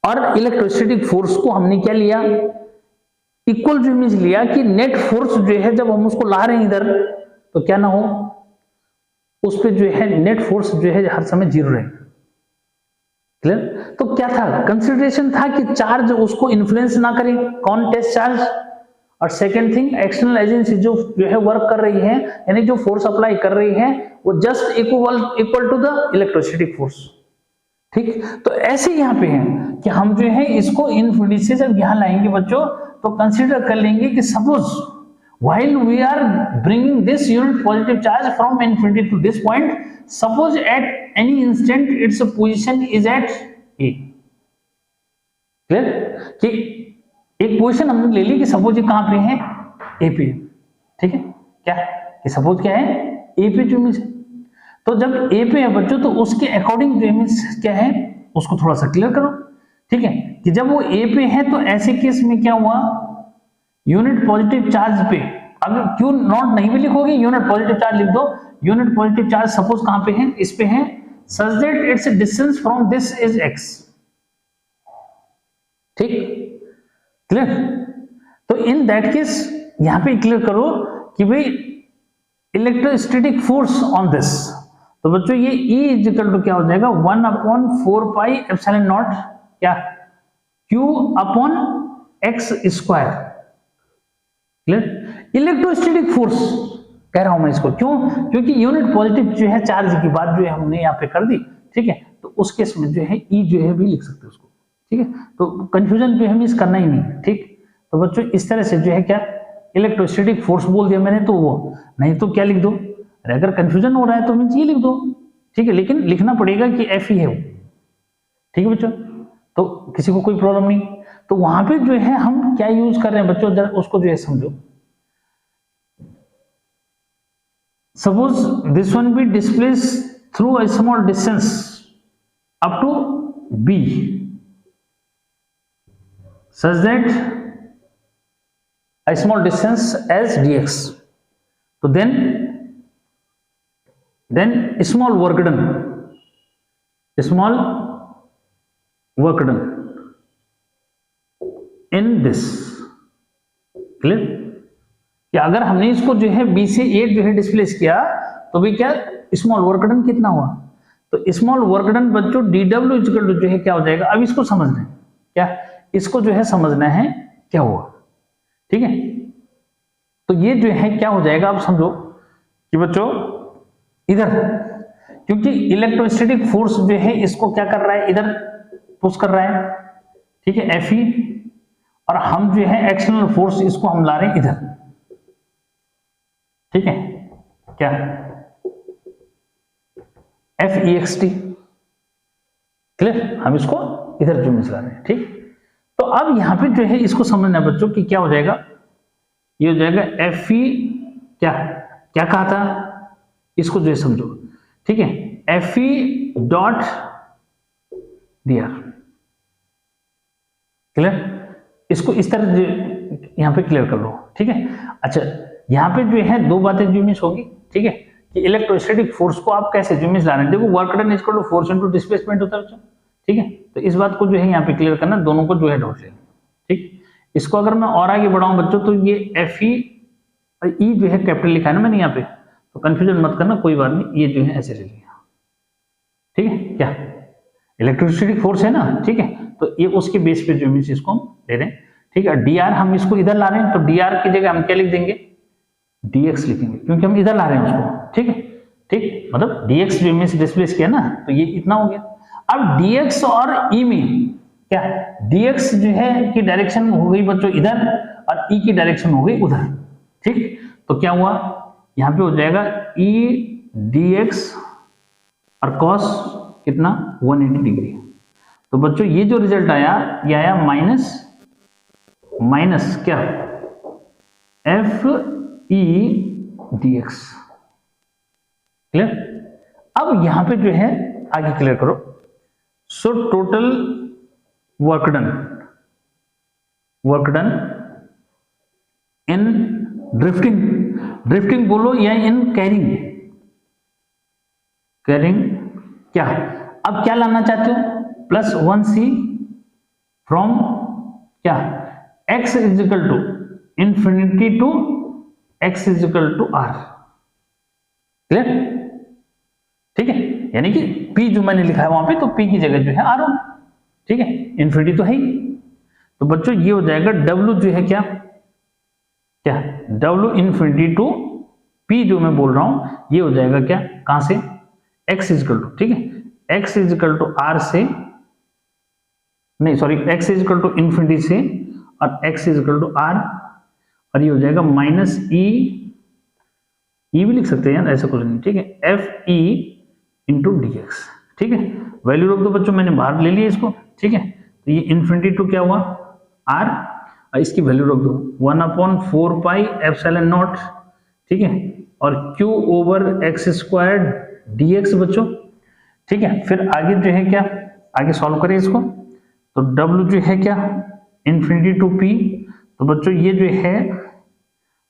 और इलेक्ट्रोस्टैटिक फोर्स को हमने क्या लिया, इक्वल जो मीन्स लिया कि नेट फोर्स जो है जब हम उसको ला रहे हैं इधर तो क्या ना हो, उस पे जो है नेट फोर्स जो है हर समय 0 रहे। क्लियर, तो क्या था, कंसिडरेशन था कि चार्ज उसको इन्फ्लुएंस ना करे, कौन, टेस्ट चार्ज, और सेकंड थिंग एक्सटर्नल एजेंसी जो है वर्क कर रही है, यानी जो फोर्स अप्लाई कर रही है वो just equal to the electrostatic force, ठीक। तो ऐसे यहां पे है कि हम जो है इसको इन्फिनिटी से जब यहां लाएंगे बच्चों तो कंसीडर कर लेंगे कि suppose while we are bringing this unit positive charge from infinity to this point, suppose at any instant its position is at A। Clear कि एक पोजीशन हमने ले ली कि सपोज ये कहां पे है, A पे, ठीक है, क्या कि सपोज क्या है, A पे जो मीन्स, तो जब A पे है बच्चों तो उसके अकॉर्डिंग जो मीन्स क्या है उसको थोड़ा सा क्लियर करो, ठीक है। कि जब वो A पे है तो ऐसे केस में क्या हुआ, यूनिट पॉजिटिव चार्ज पे, अगर क्यू नॉट नहीं भी लिखोगे यूनिट पॉजिटिव चार्ज लिख दो, यूनिट पॉजिटिव चार्ज सपोज कहां पे है, इस पे है, such that it's distance from this is x, ठीक। क्लियर, तो इन दैट केस यहां पे क्लियर करो कि भाई इलेक्ट्रोस्टैटिक फोर्स ऑन दिस, तो बच्चों ये E इज इक्वल टू क्या हो जाएगा, 1/4 पाई एप्सिलॉन नॉट क्या Q upon x square. Clear, electrostatic force कह रहा हूं मैं इसको, क्यों, क्योंकि यूनिट पॉजिटिव जो है चार्ज की बात जो है हमने यहाँ पे कर दी, ठीक है। तो उस केस में जो है E जो है भी लिख सकते हैं उसको, ठीक है। तो कंफ्यूजन जो है मिस करना ही नहीं, ठीक। तो बच्चों इस तरह से जो है क्या इलेक्ट्रोस्टैटिक फोर्स बोल दिया मैंने, तो वो नहीं तो क्या लिख दो, अगर कंफ्यूजन हो रहा है तो मीन्स ये लिख दो, ठीक है, लेकिन लिखना पड़ेगा कि F ही है वो, ठीक है बच्चों। तो किसी को कोई प्रॉब्लम नहीं। तो वहां पे जो है हम क्या यूज कर रहे हैं बच्चों, जरा उसको जो है समझो। Suppose this one be displaced through a small distance up to B, such that a small distance as dx. So then small work done, small work done in this. Clear? कि अगर हमने इसको जो है B से 8 जो है डिस्प्लेस किया तो भी क्या स्मॉल वर्क डन कितना हुआ? तो स्मॉल वर्क डन बच्चों dW इक्वल टू जो है क्या हो जाएगा? अब इसको समझना है क्या, इसको जो है समझना है क्या हुआ। ठीक है, तो ये जो है क्या हो जाएगा, आप समझो कि बच्चों इधर, क्योंकि इलेक्ट्रोस्टैटिक फोर्स जो है इसको क्या कर रहा है, इधर पुश कर रहा है। ठीक है, Fe, और हम जो है एक्सटर्नल फोर्स इसको हम ला रहे हैं इधर। ठीक है, क्या Fext। क्लियर? हम इसको इधर जो ला रहे हैं। ठीक, तो अब यहां पे जो है इसको समझना है बच्चों कि क्या हो जाएगा, ये हो जाएगा Fe, क्या क्या कहा था, इसको जो है समझो। ठीक है, Fe डॉट dr। क्लियर? इसको इस तरह यहां पे क्लियर कर लो। ठीक है, अच्छा यहां पे जो है दो बातें जो मिस होगी। ठीक है, कि इलेक्ट्रोस्टैटिक फोर्स को आप कैसे जो मिस ला रहे हैं, देखो work done equal to force into displacement होता है बच्चों। ठीक है, तो इस बात को जो है यहाँ पे क्लियर करना, दोनों को जो है डॉट लेना। ठीक, इसको अगर मैं और आगे बढ़ाऊं बच्चों तो ये Fe और E जो है कैपिटल लिखा है ना मैंने यहाँ पे, तो कंफ्यूजन मत करना, कोई बात नहीं, ये जो है ऐसे ले लिया। ठीक है, क्या इलेक्ट्रोस्टैटिक फोर्स है ना। ठीक है, तो ये उसके बेस पे जो मीन्स इसको हम ले रहे हैं। ठीक है, dr हम इसको इधर ला रहे हैं, तो dr की जगह हम क्या लिख देंगे, dx लिखेंगे, क्योंकि हम इधर ला रहे हैं उसको। ठीक है, ठीक, मतलब dx जो मीन्स डिस्प्लेस किया ना, तो ये इतना हो गया। अब dx और e में क्या, dx जो है की डायरेक्शन हो गई बच्चों इधर, और e की डायरेक्शन हो गई उधर। ठीक, तो क्या हुआ, यहाँ पे हो जाएगा e dx और cos कितना 180 डिग्री। तो बच्चों ये जो रिजल्ट आया, ये आया माइनस क्या Fe dx। क्लियर? अब यहां पे जो है आगे क्लियर करो। So total work done in drifting बोलो या इन कैरिंग क्या, अब क्या लाना चाहते हो, +1c फ्रॉम क्या x is equal to infinity to x is equal to r। Clear? ठीक है, यानी कि p जो मैंने लिखा है वहां पे, तो p की जगह जो है r होगा। ठीक है, इंफिनिटी तो है ही, तो बच्चों ये हो जाएगा w जो है क्या w इंफिनिटी टू p जो मैं बोल रहा हूं, ये हो जाएगा क्या, कहां से, x इज इक्वल टू, ठीक है, x is equal to r से, नहीं sorry, x is equal to infinity से, और x is equal to r, और ये हो जाएगा माइनस e भी लिख सकते हैं यार, ऐसा कुछ नहीं। ठीक है, Fe इंटू dx। ठीक है, वैल्यू रख दो बच्चों, मैंने बाहर ले लिया इसको। ठीक है, तो ये इंफिनिटी टू क्या हुआ r, और इसकी वैल्यू रख दो 1/4 पाई एप्सिलॉन नॉट। ठीक है, और q over x squared dx बच्चों। ठीक है, फिर आगे जो है क्या, आगे सॉल्व करें इसको, तो w जो है क्या इंफिनिटी टू p, तो बच्चों ये जो है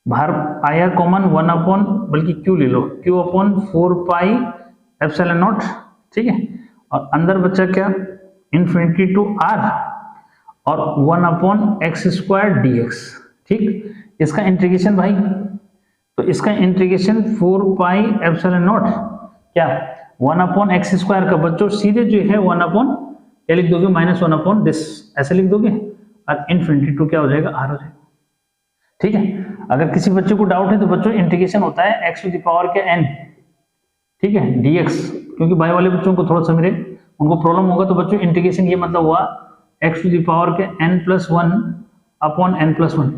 बाहर आया कॉमन 1 बल्कि q ले लो, q/4 पाई एप्सिलॉन नॉट। ठीक है, और अंदर बचा क्या इंफिनिटी टू r और 1/x स्क्वायर dx। ठीक, इसका इंटीग्रेशन भाई, तो इसका इंटीग्रेशन 4 पाई एप्सिलॉन नॉट क्या 1/x स्क्वायर का बच्चों सीधे जो है 1 क्या लिख दोगे, -1 दिस, ऐसे लिख दोगे, और इंफिनिटी टू क्या हो जाएगा, r हो जाएगा। ठीक है, अगर किसी बच्चे को डाउट है तो बच्चों इंटीग्रेशन होता है x टू द पावर के n। ठीक है, dx, क्योंकि बायो वाले बच्चों को थोड़ा सा मेरे उनको प्रॉब्लम होगा, तो बच्चों इंटीग्रेशन ये मतलब हुआ x टू द पावर के n+1/n+1।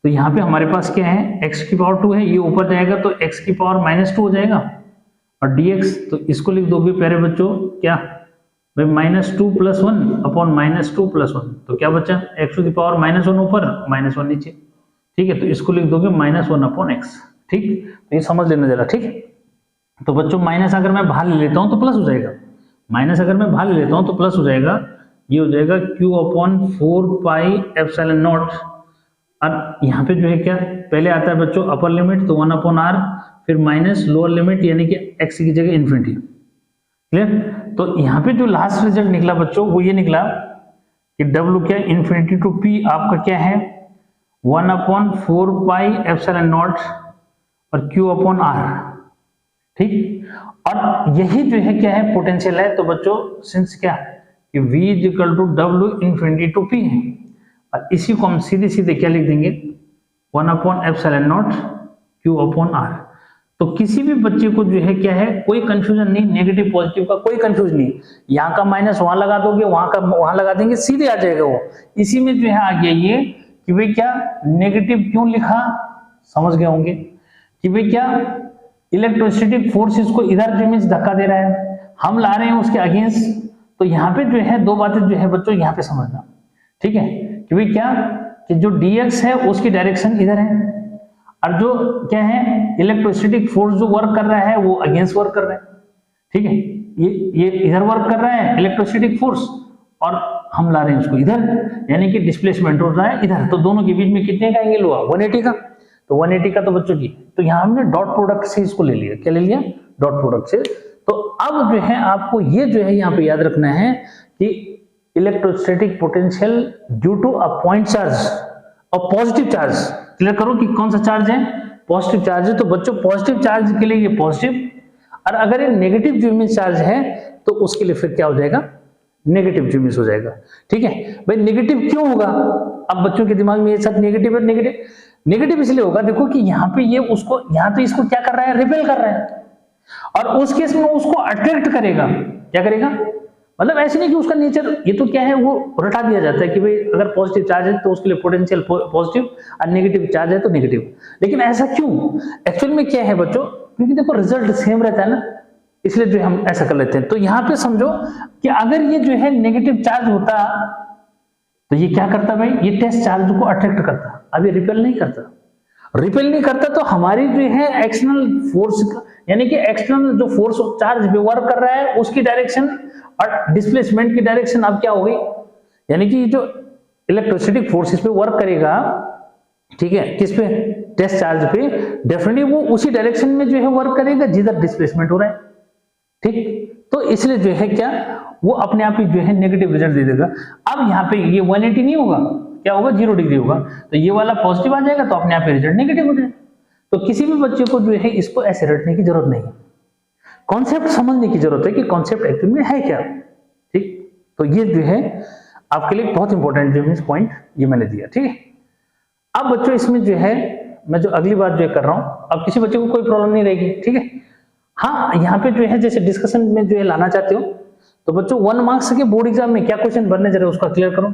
तो यहाँ पे हमारे पास क्या है, x की पावर 2 है, ये ऊपर जाएगा तो x की पावर -2 हो जाएगा, और dx तो इसको लिख दोगे प्यारे बच्चों क्या भाई, -2 + 1/-2 + 1, तो क्या बचा x टू द पावर -1 ऊपर -1 नीचे। ठीक है, तो इसको लिख दोगे -1/x। ठीक, तो ये समझ लेना जरा। ठीक, तो बच्चों माइनस अगर मैं बाहर ले लेता हूं तो प्लस हो जाएगा, माइनस अगर मैं बाहर ले लेता हूं तो प्लस हो जाएगा, ये हो जाएगा q/4 पाई एप्सिलॉन नॉट, और यहाँ पे जो है क्या पहले आता है बच्चों अपर लिमिट, तो 1/r, फिर माइनस लोअर लिमिट यानी कि x की जगह इंफिनिटी। क्लियर? तो यहाँ पे जो लास्ट रिजल्ट निकला बच्चों वो ये निकला कि W क्या इन्फिनिटी टू P आपका क्या है 1/4πε0 और Q अपॉन R, ठीक। और यही जो है क्या है पोटेंशियल है। तो बच्चों सिंस क्या कि V equal to W infinity to P है, और इसी को हम सीधे सीधे क्या लिख देंगे 1/ε0 Q अपॉन R। तो किसी भी बच्चे को जो है क्या है कोई कंफ्यूजन नहीं, नेगेटिव पॉजिटिव का कोई कंफ्यूजन नहीं, यहाँ का माइनस वहां लगा दोगे, वहां का वहां लगा देंगे, सीधे आ जाएगा वो। इसी में जो है आ गया ये कि भाई क्या नेगेटिव क्यों लिखा, समझ गए होंगे कि भाई क्या इलेक्ट्रोस्टैटिक फोर्स इसको इधर जो मींस धक्का दे रहा है, हम ला रहे हैं उसके अगेंस्ट। तो यहाँ पे जो है दो बातें जो है बच्चों यहाँ पे समझना, ठीक है, कि भाई क्या कि जो dx है उसकी डायरेक्शन इधर है, और जो क्या है इलेक्ट्रोस्टैटिक फोर्स जो वर्क कर रहा है वो अगेंस्ट वर्क कर रहा है, ठीक है। ये इधर वर्क कर रहा है इलेक्ट्रोस्टैटिक फोर्स, और हम ला रहे हैं उसको इधर, यानी कि डिस्प्लेसमेंट हो रहा है इधर। तो दोनों के बीच में कितने का एंगल हुआ 180 का। तो 180 का तो बच्चों की, तो यहाँ हमने डॉट प्रोडक्ट से इसको ले लिया, क्या ले लिया डॉट प्रोडक्ट से। तो अब जो है आपको ये जो है यहाँ पे याद रखना है कि electrostatic potential due to a point charge और पॉजिटिव चार्ज। क्लियर करो कि कौन सा चार्ज है, पॉजिटिव चार्ज है। तो बच्चों पॉजिटिव चार्ज के लिए ये पॉजिटिव, और अगर ये नेगेटिव जो इमेज चार्ज है तो उसके लिए फिर क्या हो जाएगा नेगेटिव जो इमेज हो जाएगा, ठीक है। भाई नेगेटिव क्यों होगा, अब बच्चों के दिमाग में ये सब नेगेटिव है, नेगेटिव इसलिए होगा देखो कि यहाँ पे ये उसको यहाँ तो इसको क्या कर रहा है रिपेल कर रहा है, और उस केस में उसको अट्रैक्ट करेगा, क्या करेगा, मतलब ऐसे नहीं कि उसका नेचर ये तो क्या है वो रटा दिया जाता है कि भाई अगर पॉजिटिव चार्ज है तो उसके लिए पोटेंशियल पॉजिटिव और नेगेटिव चार्ज है तो नेगेटिव। लेकिन ऐसा क्यों, एक्चुअल में क्या है बच्चों, क्योंकि देखो रिजल्ट सेम रहता है ना, इसलिए जो हम ऐसा कर लेते हैं। तो यहाँ पे समझो कि अगर ये जो है नेगेटिव चार्ज होता तो ये क्या करता भाई, ये टेस्ट चार्ज को अट्रैक्ट करता, अब ये रिपेल नहीं करता। रिपेल नहीं करता तो हमारी जो है एक्सटर्नल फोर्स यानी कि एक्सटर्नल जो फोर्स चार्ज पे वर्क कर रहा है उसकी डायरेक्शन और डिस्प्लेसमेंट की डायरेक्शन अब क्या हो गई, यानी कि जो इलेक्ट्रोस्टैटिक फोर्स इस पे वर्क करेगा, ठीक है, किस पे टेस्ट चार्ज पे, डेफिनेटली वो उसी डायरेक्शन में जो है वर्क करेगा जिधर डिस्प्लेसमेंट हो रहा है, ठीक। तो इसलिए जो है क्या वो अपने आप ही जो है नेगेटिव रिजल्ट दे देगा। अब यहाँ पे ये 180 नहीं होगा, क्या होगा 0 डिग्री होगा, तो ये वाला पॉजिटिव आ जाएगा तो अपने आप ही रिजल्ट नेगेटिव हो जाएगा। तो किसी भी बच्चे को जो है इसको ऐसे रटने की जरूरत नहीं है, कॉन्सेप्ट समझने की जरूरत है कि कॉन्सेप्ट एक्चुअली में है क्या, ठीक। तो ये जो है आपके लिए बहुत इंपॉर्टेंट जो पॉइंट ये मैंने दिया, ठीक है। अब बच्चों इसमें जो है मैं जो अगली बात जो कर रहा हूं, अब किसी बच्चे को कोई प्रॉब्लम नहीं रहेगी, ठीक है। हाँ, यहाँ पे जो है जैसे डिस्कशन में जो है लाना चाहते हो तो बच्चों 1 मार्क्स के बोर्ड एग्जाम में क्या क्वेश्चन बनने जा रहे हैं उसका क्लियर करो।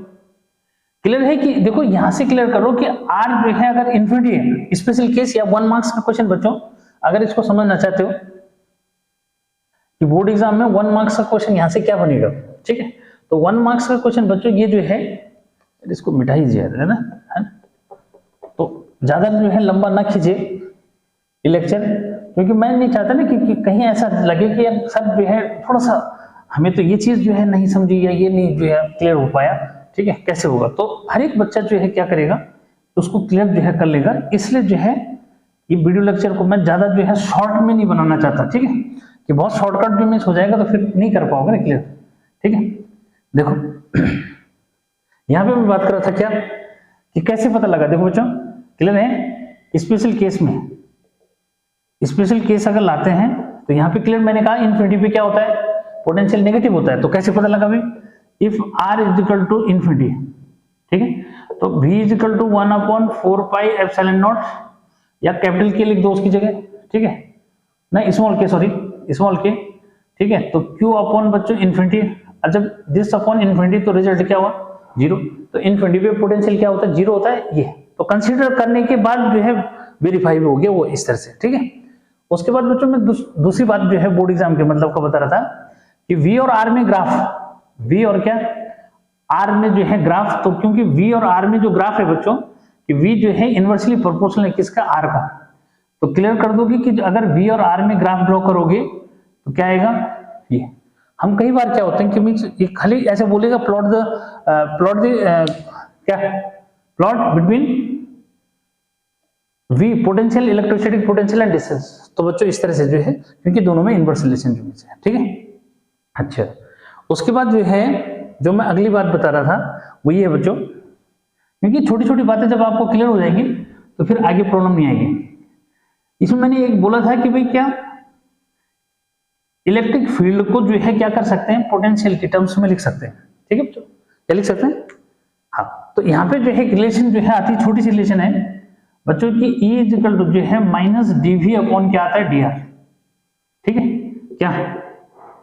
क्लियर है कि देखो यहां से क्लियर करो कि आर जो है अगर इन्फिनिटी है, स्पेशल केस या 1 मार्क्स का क्वेश्चन बच्चों अगर इसको समझना चाहते हो कि बोर्ड एग्जाम में 1 मार्क्स का क्वेश्चन यहां से क्या बनेगा, ठीक है। तो 1 मार्क्स का क्वेश्चन बच्चों ये जो है इसको मिटा ही है ना, तो ज्यादा जो है लंबा ना खींचे ये लेक्चर, क्योंकि मैं नहीं चाहता ना कि कहीं ऐसा लगे कि यार सर जो है थोड़ा सा हमें तो ये चीज जो है नहीं समझी या ये नहीं जो है क्लियर हो पाया, ठीक है, कैसे होगा। तो हर एक बच्चा जो है क्या करेगा उसको क्लियर जो है कर लेगा। इसलिए जो है ये वीडियो लेक्चर को मैं ज्यादा जो है शॉर्ट में नहीं बनाना चाहता, ठीक है, कि बहुत शॉर्टकट जो मिस हो जाएगा तो फिर नहीं कर पाओगे ना क्लियर, ठीक है। देखो यहाँ पे मैं बात कर रहा था क्या कि कैसे पता लगा, देखो बच्चों क्लियर है, स्पेशल केस में स्पेशल केस अगर लाते हैं तो यहाँ पे क्लियर मैंने कहा इन्फिनिटी पे क्या होता है पोटेंशियल नेगेटिव होता है। तो कैसे पता लगा भाई, if r is equal to infinity, ठीक है, तो v इज इक्वल टू 1/4πε0 या कैपिटल के लिख दो उसकी जगह, ठीक है, नहीं स्मॉल के, सॉरी स्मॉल के, ठीक है। तो q अपॉन बच्चों इन्फिनिटी, और जब दिस अपॉन इन्फिनिटी तो रिजल्ट क्या हुआ 0। तो इन्फिनिटी पे पोटेंशियल क्या होता है 0 होता है, ये तो कंसीडर करने के बाद जो है वेरीफाई हो गया वो इस तरह से, ठीक है। उसके बाद बच्चों में दूसरी बात जो है बोर्ड एग्जाम के मतलब का बता रहा था कि v और r में ग्राफ, v और क्या r में जो है ग्राफ, तो क्योंकि v और r में जो ग्राफ है बच्चों कि v जो है इनवर्सली प्रोपोर्शनल है किसका r का, तो क्लियर कर दोगे कि अगर v और r में ग्राफ ड्रॉ करोगे तो क्या आएगा ये। हम कई बार क्या होते हैं कि मींस ये खाली ऐसे बोलेगा प्लॉट द क्या plot between v potential electrostatic potential and distance, तो बच्चों इस तरह से जो है क्योंकि दोनों में इनवर्स रिलेशन है, ठीक है। अच्छा, उसके बाद जो है, जो मैं अगली बात बता रहा था वो ये है बच्चों, क्योंकि छोटी छोटी बातें जब आपको क्लियर हो जाएंगी तो फिर आगे प्रॉब्लम नहीं आएगी। इसमें मैंने एक बोला था कि भाई क्या इलेक्ट्रिक फील्ड को जो है क्या कर सकते हैं, पोटेंशियल की टर्म्स में लिख सकते हैं। ठीक है बच्चों, क्या लिख सकते हैं? हाँ, तो यहाँ पे जो है रिलेशन जो है आती है, छोटी सी रिलेशन है बच्चों की, E इक्वल टू जो है माइनस dV अपॉन क्या आता है, dr। ठीक है क्या,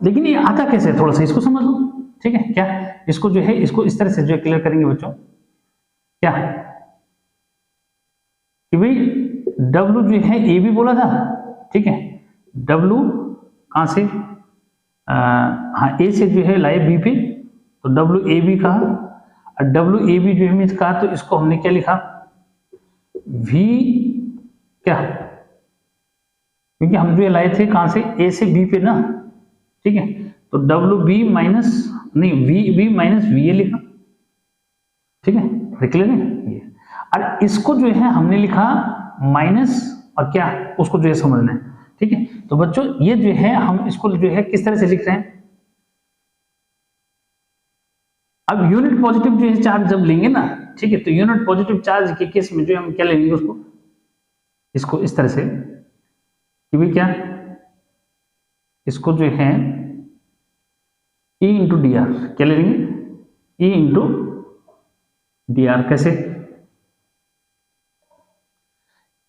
लेकिन ये आता कैसे, थोड़ा सा इसको समझ लो। ठीक है क्या, इसको जो है, इसको इस तरह से जो है क्लियर करेंगे बच्चों, क्या कि भाई W जो है ए बी बोला था। ठीक है, W कहां से, हाँ ए से जो है लाए बी पे, तो W ए बी कहा, और W ए बी जो है कहा, तो इसको हमने क्या लिखा, V क्या, क्योंकि हम जो लाए थे कहां से, ए से बी पे ना। ठीक है, तो डब्ल्यू बी माइनस नहीं V B minus V A लिखा। ठीक है, क्लियर है ये, और इसको जो है हमने लिखा माइनस और क्या, उसको जो है समझना है। ठीक है, तो बच्चों ये जो है हम इसको जो है किस तरह से लिख रहे हैं, अब यूनिट पॉजिटिव जो है चार्ज जब लेंगे ना, ठीक है, तो यूनिट पॉजिटिव चार्ज के केस में जो हम क्या लेंगे उसको, इसको इस तरह से कि भाई क्या, इसको जो है E इंटू डी आर क्या ले लेंगे, E इंटू डी आर। कैसे,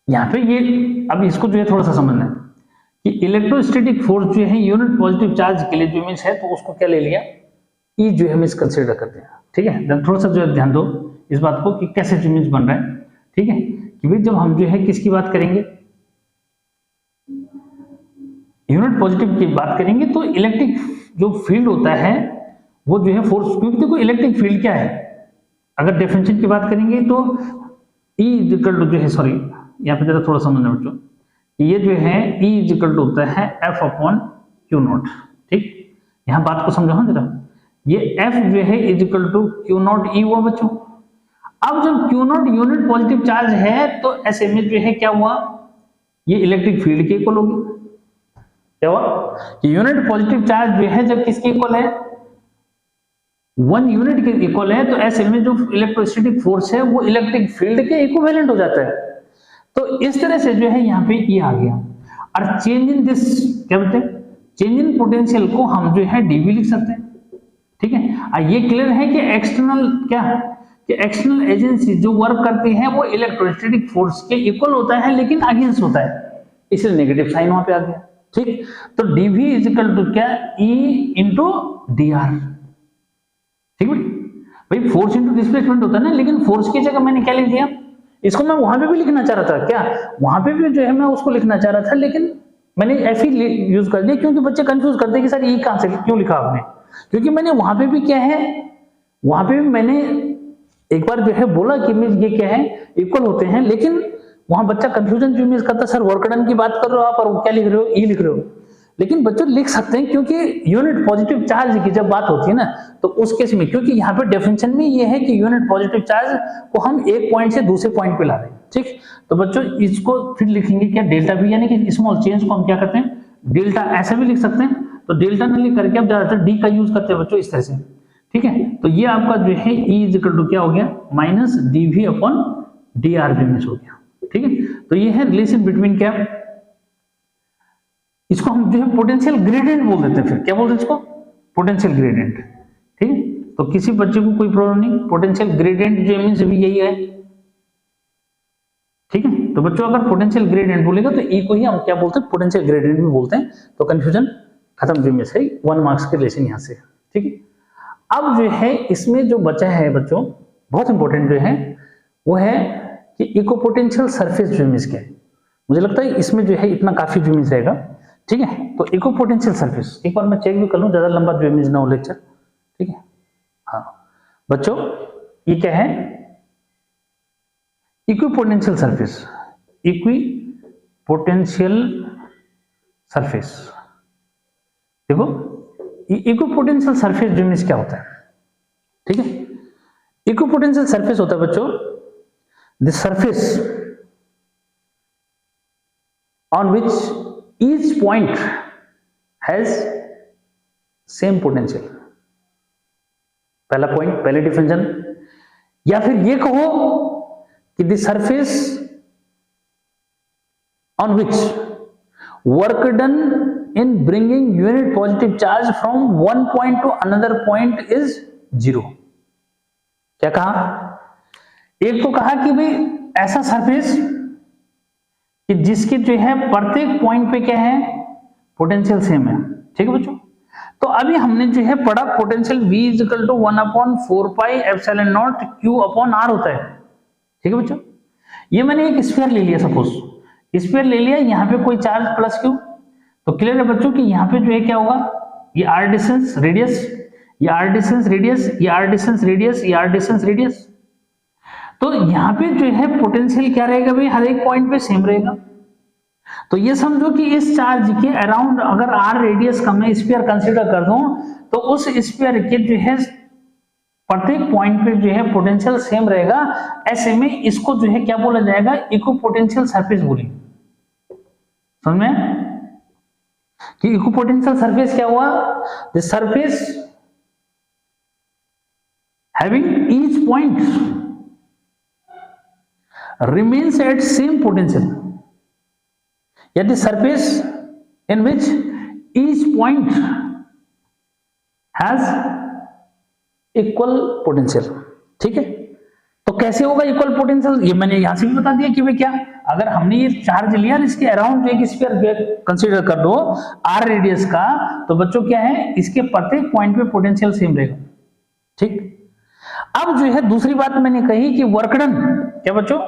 यहां पे ये, अब इसको जो है थोड़ा सा समझना है कि इलेक्ट्रोस्टैटिक फोर्स जो है यूनिट पॉजिटिव चार्ज के लिए जो मीन्स है, तो उसको क्या ले लिया, E जो है हम इस कंसिडर करते हैं। ठीक है, थोड़ा सा जो है ध्यान दो इस बात को कि कैसे जो मीन्स बन रहा है। ठीक है, कि भाई जब हम जो है किसकी बात करेंगे, यूनिट पॉजिटिव की बात करेंगे, तो इलेक्ट्रिक जो फील्ड होता है वो जो है फोर्स, क्योंकि देखो इलेक्ट्रिक फील्ड क्या है, अगर डेफिनेशन की बात करेंगे तो E इक्वल टू जो है, सॉरी यहाँ पे जरा थोड़ा समझना बच्चों, ये जो है E इक्वल टू होता है F अपॉन क्यू नॉट। ठीक, यहाँ बात को समझो हाँ जरा, ये F जो है equal to Q not E हुआ बच्चों। अब जब Q not unit positive charge है तो ऐसे में जो है क्या हुआ, ये इलेक्ट्रिक फील्ड के इक्वल होगी। क्या हुआ कि यूनिट पॉजिटिव चार्ज जो है जब किसके इक्वल है, 1 यूनिट के इक्वल है, तो ऐसे में जो इलेक्ट्रोस्टैटिक फोर्स है वो इलेक्ट्रिक फील्ड के इक्विवेलेंट हो जाता है। तो इस तरह से जो है यहाँ पे ये आ गया, और चेंज इन दिस क्या बोलते हैं, चेंज इन पोटेंशियल को हम जो है डीवी लिख सकते हैं। ठीक है, और ये क्लियर है कि एक्सटर्नल क्या, कि एक्सटर्नल एजेंसी जो वर्क करती है वो इलेक्ट्रोस्टैटिक फोर्स के इक्वल होता है, लेकिन अगेंस्ट होता है, इसलिए नेगेटिव साइन वहां पे आ गया। ठीक, तो dv इज इक्वल टू क्या, E इंटू डी आर। ठीक है भाई, फोर्स इंटू डिस्प्लेसमेंट होता है ना, लेकिन फोर्स की जगह मैंने क्या लिख दिया, इसको मैं वहां पे भी लिखना चाह रहा था, क्या वहां पे भी जो है मैं उसको लिखना चाह रहा था, लेकिन मैंने ऐसे ही यूज कर दिया, क्योंकि बच्चे कंफ्यूज करते हैं कि सर ये कहां से क्यों लिखा आपने, क्योंकि मैंने वहां पे भी क्या है, वहां पे भी मैंने एक बार जो है बोला कि ये क्या है, इक्वल होते हैं, लेकिन वहां बच्चा कंफ्यूजन जो मिस करता, सर वर्क डन की बात कर रहे हो आप और क्या लिख रहे हो, ई लिख रहे हो, लेकिन बच्चों लिख सकते हैं, क्योंकि यूनिट पॉजिटिव चार्ज की जब बात होती है ना, तो उस केस में, क्योंकि यहाँ पे डेफिनेशन में ये है कि यूनिट पॉजिटिव चार्ज को हम एक पॉइंट से दूसरे पॉइंट पे ला रहे हैं। ठीक, तो बच्चों इसको फिर लिखेंगे क्या, डेल्टा भी, यानी कि स्मॉल चेंज को हम क्या करते हैं, डेल्टा ऐसे भी लिख सकते हैं, तो डेल्टा न लिख करके अब ज्यादातर डी का यूज करते हैं बच्चों इस तरह से। ठीक है, तो ये आपका जो है E इज इक्वल टू क्या हो गया, minus dv upon D R भी मिस हो गया। ठीक है, तो ये है रिलेशन बिटवीन क्या, इसको हम जो है पोटेंशियल ग्रेडियंट बोल देते हैं, फिर क्या बोलते हैं इसको, पोटेंशियल ग्रेडियंट। ठीक है, तो किसी बच्चे को कोई प्रॉब्लम नहीं, पोटेंशियल ग्रेडियंट जो मींस भी यही है। ठीक है, तो बच्चों अगर पोटेंशियल ग्रेडियंट बोलेगा तो E को ही हम क्या बोलते हैं, पोटेंशियल ग्रेडियंट भी बोलते हैं, तो कंफ्यूजन खत्म जो मींस है 1 मार्क्स के रिलेशन यहां से। ठीक है, अब जो है इसमें जो बचा है बच्चों, बहुत इंपॉर्टेंट जो है वो है कि इक्विपोटेंशियल सरफेस जो मींस क्या है, मुझे लगता है इसमें जो है इतना काफी जो मींस रहेगा। ठीक है, तो इक्विपोटेंशियल सरफेस एक बार मैं चेक भी कर लूं, ज्यादा लंबा जो मींस ना हो लेक्चर। ठीक है, हाँ बच्चों ये क्या है, इक्विपोटेंशियल सरफेस, इक्विपोटेंशियल सरफेस, देखो इक्विपोटेंशियल सरफेस जो मींस क्या होता है। ठीक है, इक्विपोटेंशियल सरफेस होता है बच्चों the surface on which each point has same potential, पहला पॉइंट, पहले डिफिनेशन। या फिर ये कहो कि the surface on which work done in bringing unit positive charge from one point to another point is 0। क्या कहा? एक तो कहा कि भाई ऐसा सरफेस कि जिसके जो है प्रत्येक पॉइंट पे क्या है, पोटेंशियल सेम है। ठीक है बच्चों, तो अभी हमने जो है पढ़ा potential V equal to 1/4 pi epsilon not Q upon R होता है। ठीक है बच्चों, ये मैंने एक स्फीयर ले लिया, सपोज स्फीयर ले लिया, यहाँ पे कोई चार्ज प्लस Q, तो क्लियर है बच्चों कि यहाँ पे जो है क्या होगा, ये R डिस्टेंस रेडियस, ये R डिस्टेंस रेडियस, ये R डिस्टेंस रेडियस, ये R डिस्टेंस रेडियस। तो यहाँ पे जो है पोटेंशियल क्या रहेगा भाई, हर एक पॉइंट पे सेम रहेगा। तो ये समझो कि इस चार्ज के अराउंड अगर R रेडियस का मैं स्फीयर कंसीडर कर दूं, तो उस स्फीयर के जो है प्रत्येक पॉइंट पे जो है पोटेंशियल सेम रहेगा। ऐसे में इसको जो है क्या बोला जाएगा, इक्विपोटेंशियल सरफेस बोलेंगे। समझ में कि इक्विपोटेंशियल सरफेस क्या हुआ, the surface having each point remains at same potential, या the surface in which each point has equal potential। ठीक है, तो कैसे होगा इक्वल पोटेंशियल, ये मैंने यहां से भी बता दिया कि भाई क्या, अगर हमने ये चार्ज लिया और इसके अराउंड जो एक स्फीयर कंसीडर कर दो R रेडियस का, तो बच्चों क्या है, इसके प्रत्येक पॉइंट पे पोटेंशियल सेम रहेगा। ठीक, अब जो है दूसरी बात मैंने कही कि वर्क डन, क्या बच्चों,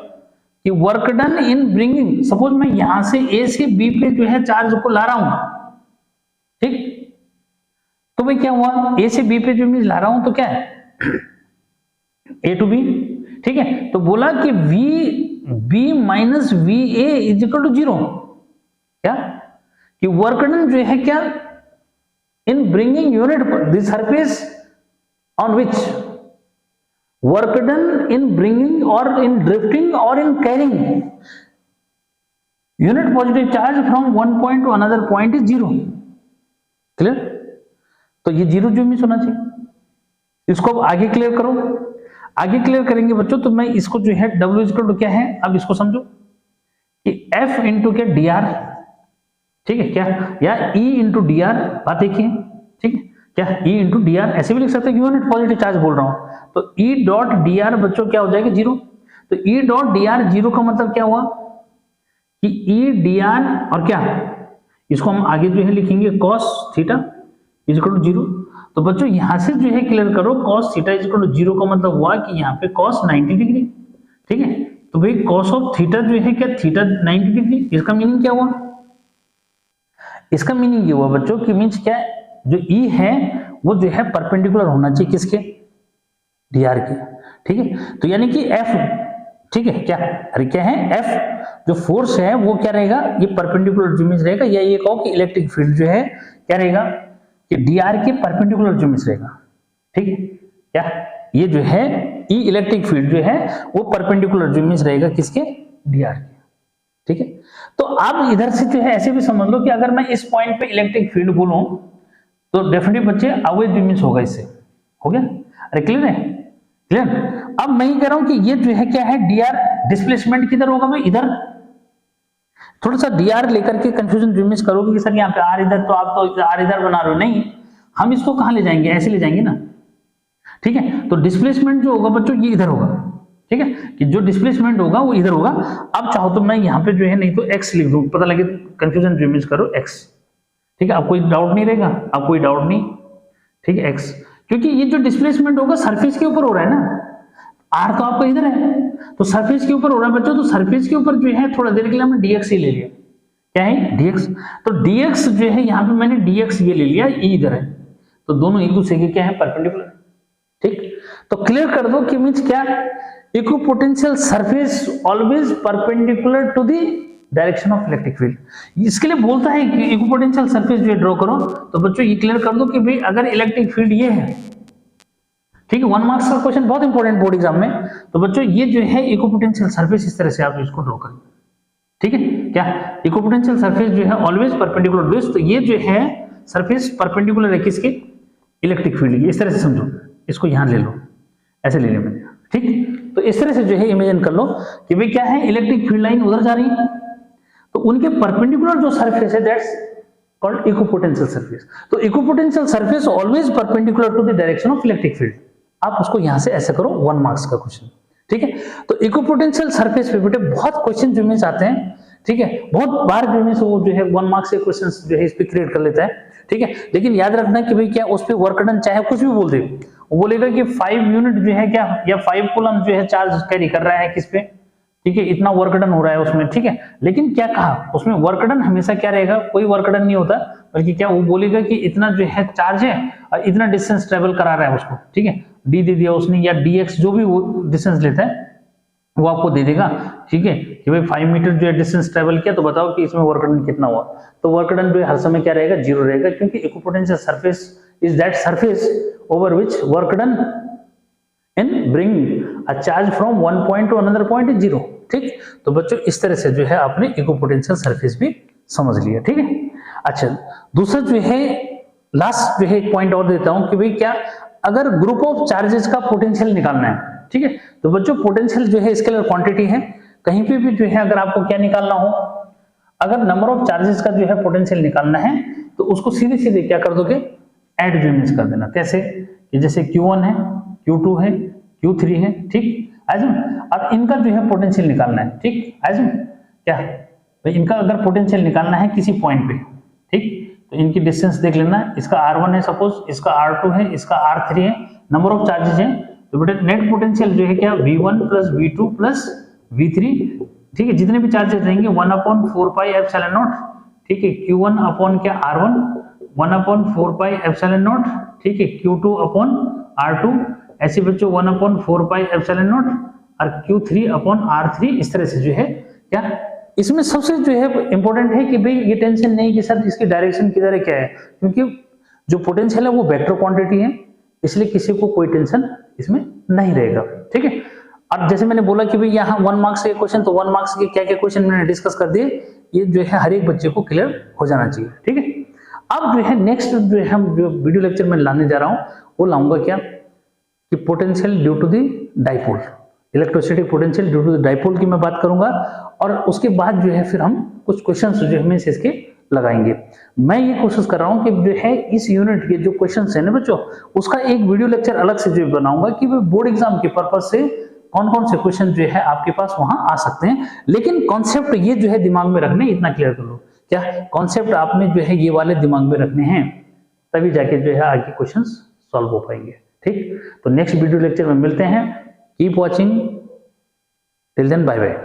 कि work done in bringing, suppose मैं यहां से A से B पे जो है चार्ज को ला रहा हूं। ठीक, तो भाई क्या हुआ, A से B पे जो मैं ला रहा हूं तो क्या है, A टू B। ठीक है, तो बोला कि VB minus VA is equal to 0। क्या कि वर्क डन जो है क्या, in bringing unit the surface on which work done in bringing or in drifting or in carrying unit positive charge from one point to another point is 0। Clear, तो ये 0 जो मिस होना चाहिए, इसको अब आगे क्लियर करो। आगे क्लियर करेंगे बच्चों, तो मैं इसको जो है W इक्वल टू क्या है, अब इसको समझो कि F इंटू क्या DR, ठीक है क्या, या E इंटू DR, बात एक ही है। ठीक है क्या, E इंटू DR ऐसे भी लिख सकते हैं, यूनिट पॉजिटिव चार्ज बोल रहा हूं, तो E डॉट DR बच्चों क्या हो जाएगा 0। तो E डॉट DR 0 का मतलब क्या हुआ कि E DR और क्या, इसको हम आगे जो है लिखेंगे cos theta is equal to 0। तो बच्चों यहां से जो है क्लियर करो, cos theta is equal to 0 का मतलब हुआ कि यहाँ पे cos 90 डिग्री। ठीक है, तो भाई cos ऑफ थीटा जो है क्या, थीटा 90 डिग्री। इसका मीनिंग क्या हुआ, इसका मीनिंग ये हुआ बच्चों कि मीन्स क्या, जो E है वो जो है परपेंडिकुलर होना चाहिए किसके, DR के। ठीक है, तो यानी कि F, ठीक है क्या, अरे क्या है, F जो फोर्स है वो क्या रहेगा, ये परपेंडिकुलर जो मीन्स रहेगा, या ये कहो कि इलेक्ट्रिक फील्ड जो है क्या रहेगा, कि DR के परपेंडिकुलर जो मीन्स रहेगा। ठीक है क्या, ये जो है E इलेक्ट्रिक फील्ड जो है वो परपेंडिकुलर जो मीन्स रहेगा किसके, DR के। ठीक है, तो अब इधर से जो है ऐसे भी समझ लो कि अगर मैं इस पॉइंट पे इलेक्ट्रिक फील्ड बोलूं तो डेफिनेटली बच्चे अवॉइड जो मीन्स होगा, इससे हो गया। अरे क्लियर है, क्लियर। अब मैं ये कह रहा हूं कि ये जो है क्या है, DR डिस्प्लेसमेंट किधर होगा भाई, इधर। थोड़ा सा DR लेकर के कंफ्यूजन जो मिस करोगे कि सर यहाँ पे R इधर, तो आप तो R इधर बना रहे हो, नहीं, हम इसको कहां ले जाएंगे, ऐसे ले जाएंगे ना। ठीक है, तो डिस्प्लेसमेंट जो होगा बच्चों ये इधर होगा। ठीक है, कि जो डिस्प्लेसमेंट होगा वो इधर होगा। अब चाहो तो मैं यहाँ पे जो है नहीं तो X लिख दूं, पता लगे कंफ्यूजन जो मिस करो X। ठीक है, अब कोई डाउट नहीं रहेगा, अब कोई डाउट नहीं। ठीक है, X, क्योंकि ये जो डिस्प्लेसमेंट होगा सरफेस के ऊपर हो रहा है ना, R तो आपका इधर है, तो सरफेस के ऊपर हो रहा है बच्चों, तो सरफेस के ऊपर जो है थोड़ा देर के लिए हमने dx ही ले लिया। क्या है, dx। तो dx जो है यहाँ पे मैंने dx ये ले लिया, E इधर है, तो दोनों एक दूसरे के क्या है, परपेंडिकुलर। ठीक, तो क्लियर कर दो कि मींस क्या, equipotential surface always perpendicular to the direction of electric field. इसके लिए बोलता है कि इक्विपोटेंशियल सरफेस जो ड्रॉ करो, तो बच्चों ये क्लियर कर दो कि भाई अगर इलेक्ट्रिक फील्ड ये है, ठीक है, 1 मार्क्स का क्वेश्चन बहुत इंपॉर्टेंट बोर्ड एग्जाम में, तो बच्चों ये जो है इक्विपोटेंशियल सरफेस इस तरह से आप इसको ड्रॉ करें। ठीक है क्या, इक्विपोटेंशियल सरफेस जो है ऑलवेज परपेंडिकुलर दिस, तो ये जो है सरफेस परपेंडिकुलर है किसके, इलेक्ट्रिक फील्ड की, इस तरह से समझो, इसको यहां ले लो, ऐसे ले लिया मैंने, ठीक। तो इस तरह से जो है इमेजिन कर लो कि भाई क्या है, इलेक्ट्रिक फील्ड लाइन उधर जा रही है, तो उनके परपेंडिकुलर जो सरफेस है दैट्स कॉल्ड इक्विपोटेंशियल सरफेस। तो equipotential surface always perpendicular to the direction of electric field. आप उसको यहां से ऐसे करो, 1 मार्क्स का क्वेश्चन, ठीक है। तो इक्विपोटेंशियल सरफेस पे बेटे बहुत क्वेश्चन जो में आते हैं, ठीक है, बहुत बार जो में वो जो है 1 मार्क्स के क्वेश्चन जो है इस पे क्रिएट कर लेता है, ठीक है। लेकिन याद रखना कि भाई क्या उस पे वर्क डन चाहे कुछ भी बोल दे, वो बोलेगा कि 5 यूनिट जो है क्या, या 5 कूलम जो है चार्ज कैरी कर रहा है किस पे, ठीक है, इतना वर्क डन हो रहा है उसमें, ठीक है। लेकिन क्या कहा उसमें, वर्क डन हमेशा क्या रहेगा, कोई वर्क डन नहीं होता, बल्कि क्या वो बोलेगा कि इतना जो है चार्ज है और इतना डिस्टेंस ट्रेवल करा रहा है उसको, ठीक है, डी दे दिया उसने, या dx जो भी वो डिस्टेंस लेता है वो आपको दे देगा, ठीक है, कि भाई 5 मीटर जो है डिस्टेंस ट्रेवल किया, तो बताओ कि इसमें वर्क डन कितना हुआ। तो वर्क डन जो है हर समय क्या रहेगा, 0 रहेगा, क्योंकि equipotential surface is that surface over which work done in bring a charge from one point to another point is 0, ठीक। तो बच्चों इस तरह से जो है आपने इक्विपोटेंशियल सरफेस भी समझ लिया, ठीक है। अच्छा, दूसरा जो है लास्ट जो है एक पॉइंट और देता हूं कि भाई क्या, अगर ग्रुप ऑफ चार्जेस का पोटेंशियल निकालना है, ठीक है, तो बच्चों पोटेंशियल जो है स्केलर क्वांटिटी है, कहीं पे भी जो है अगर आपको क्या निकालना हो, अगर नंबर ऑफ चार्जेस का जो है पोटेंशियल निकालना है, तो उसको सीधे सीधे क्या कर दोगे, ऐड जो इमेज कर देना। कैसे कि जैसे Q1 है, Q2 है, Q3 है, ठीक, आजम, और इनका जो है पोटेंशियल निकालना है, ठीक, आजम क्या भाई, इनका अगर पोटेंशियल निकालना है किसी पॉइंट पे, ठीक, तो इनकी डिस्टेंस देख लेना, इसका R1 है सपोज, इसका R2 है, इसका R3 है, नंबर ऑफ चार्जेस है, तो बेटा नेट पोटेंशियल जो है क्या, V1 plus V2 plus V3, ठीक है, जितने भी चार्जेस रहेंगे 1/4 पाई एप्सिलॉन नॉट, ठीक है, Q1 अपॉन क्या R1, 1/4 पाई एप्सिलॉन नॉट, ठीक है, Q2 अपॉन R2, ऐसे बच्चों 1/4 पाई एप्सिलॉन नॉट, और Q3 अपॉन R3, इस तरह से जो है क्या। इसमें सबसे जो है इंपॉर्टेंट है कि भाई ये टेंशन नहीं कि सर इसकी डायरेक्शन किधर है क्या है, क्योंकि जो पोटेंशियल है वो वेक्टर क्वांटिटी है, इसलिए किसी को कोई टेंशन इसमें नहीं रहेगा, ठीक है। अब जैसे मैंने बोला कि भाई यहाँ 1 मार्क्स के क्वेश्चन, तो 1 मार्क्स के क्या क्या क्वेश्चन मैंने डिस्कस कर दिए, ये जो है हर एक बच्चे को क्लियर हो जाना चाहिए, ठीक है। अब जो है नेक्स्ट जो है हम जो वीडियो लेक्चर में लाने जा रहा हूँ, वो लाऊंगा क्या कि potential due to the dipole, electrostatic potential due to the dipole की मैं बात करूंगा, और उसके बाद जो है फिर हम कुछ क्वेश्चंस जो हमें इसके लगाएंगे। मैं ये कोशिश कर रहा हूं कि जो है इस यूनिट के जो क्वेश्चंस है ना बच्चों, उसका एक वीडियो लेक्चर अलग से जो बनाऊंगा कि बोर्ड एग्जाम के पर्पज से कौन कौन से क्वेश्चन जो है आपके पास वहां आ सकते हैं। लेकिन कॉन्सेप्ट ये जो है दिमाग में रखने, इतना क्लियर कर लो, क्या कॉन्सेप्ट आपने जो है ये वाले दिमाग में रखने हैं, तभी जाके जो है आगे क्वेश्चन सॉल्व हो पाएंगे, ठीक। तो नेक्स्ट वीडियो लेक्चर में मिलते हैं, keep watching, till then bye bye.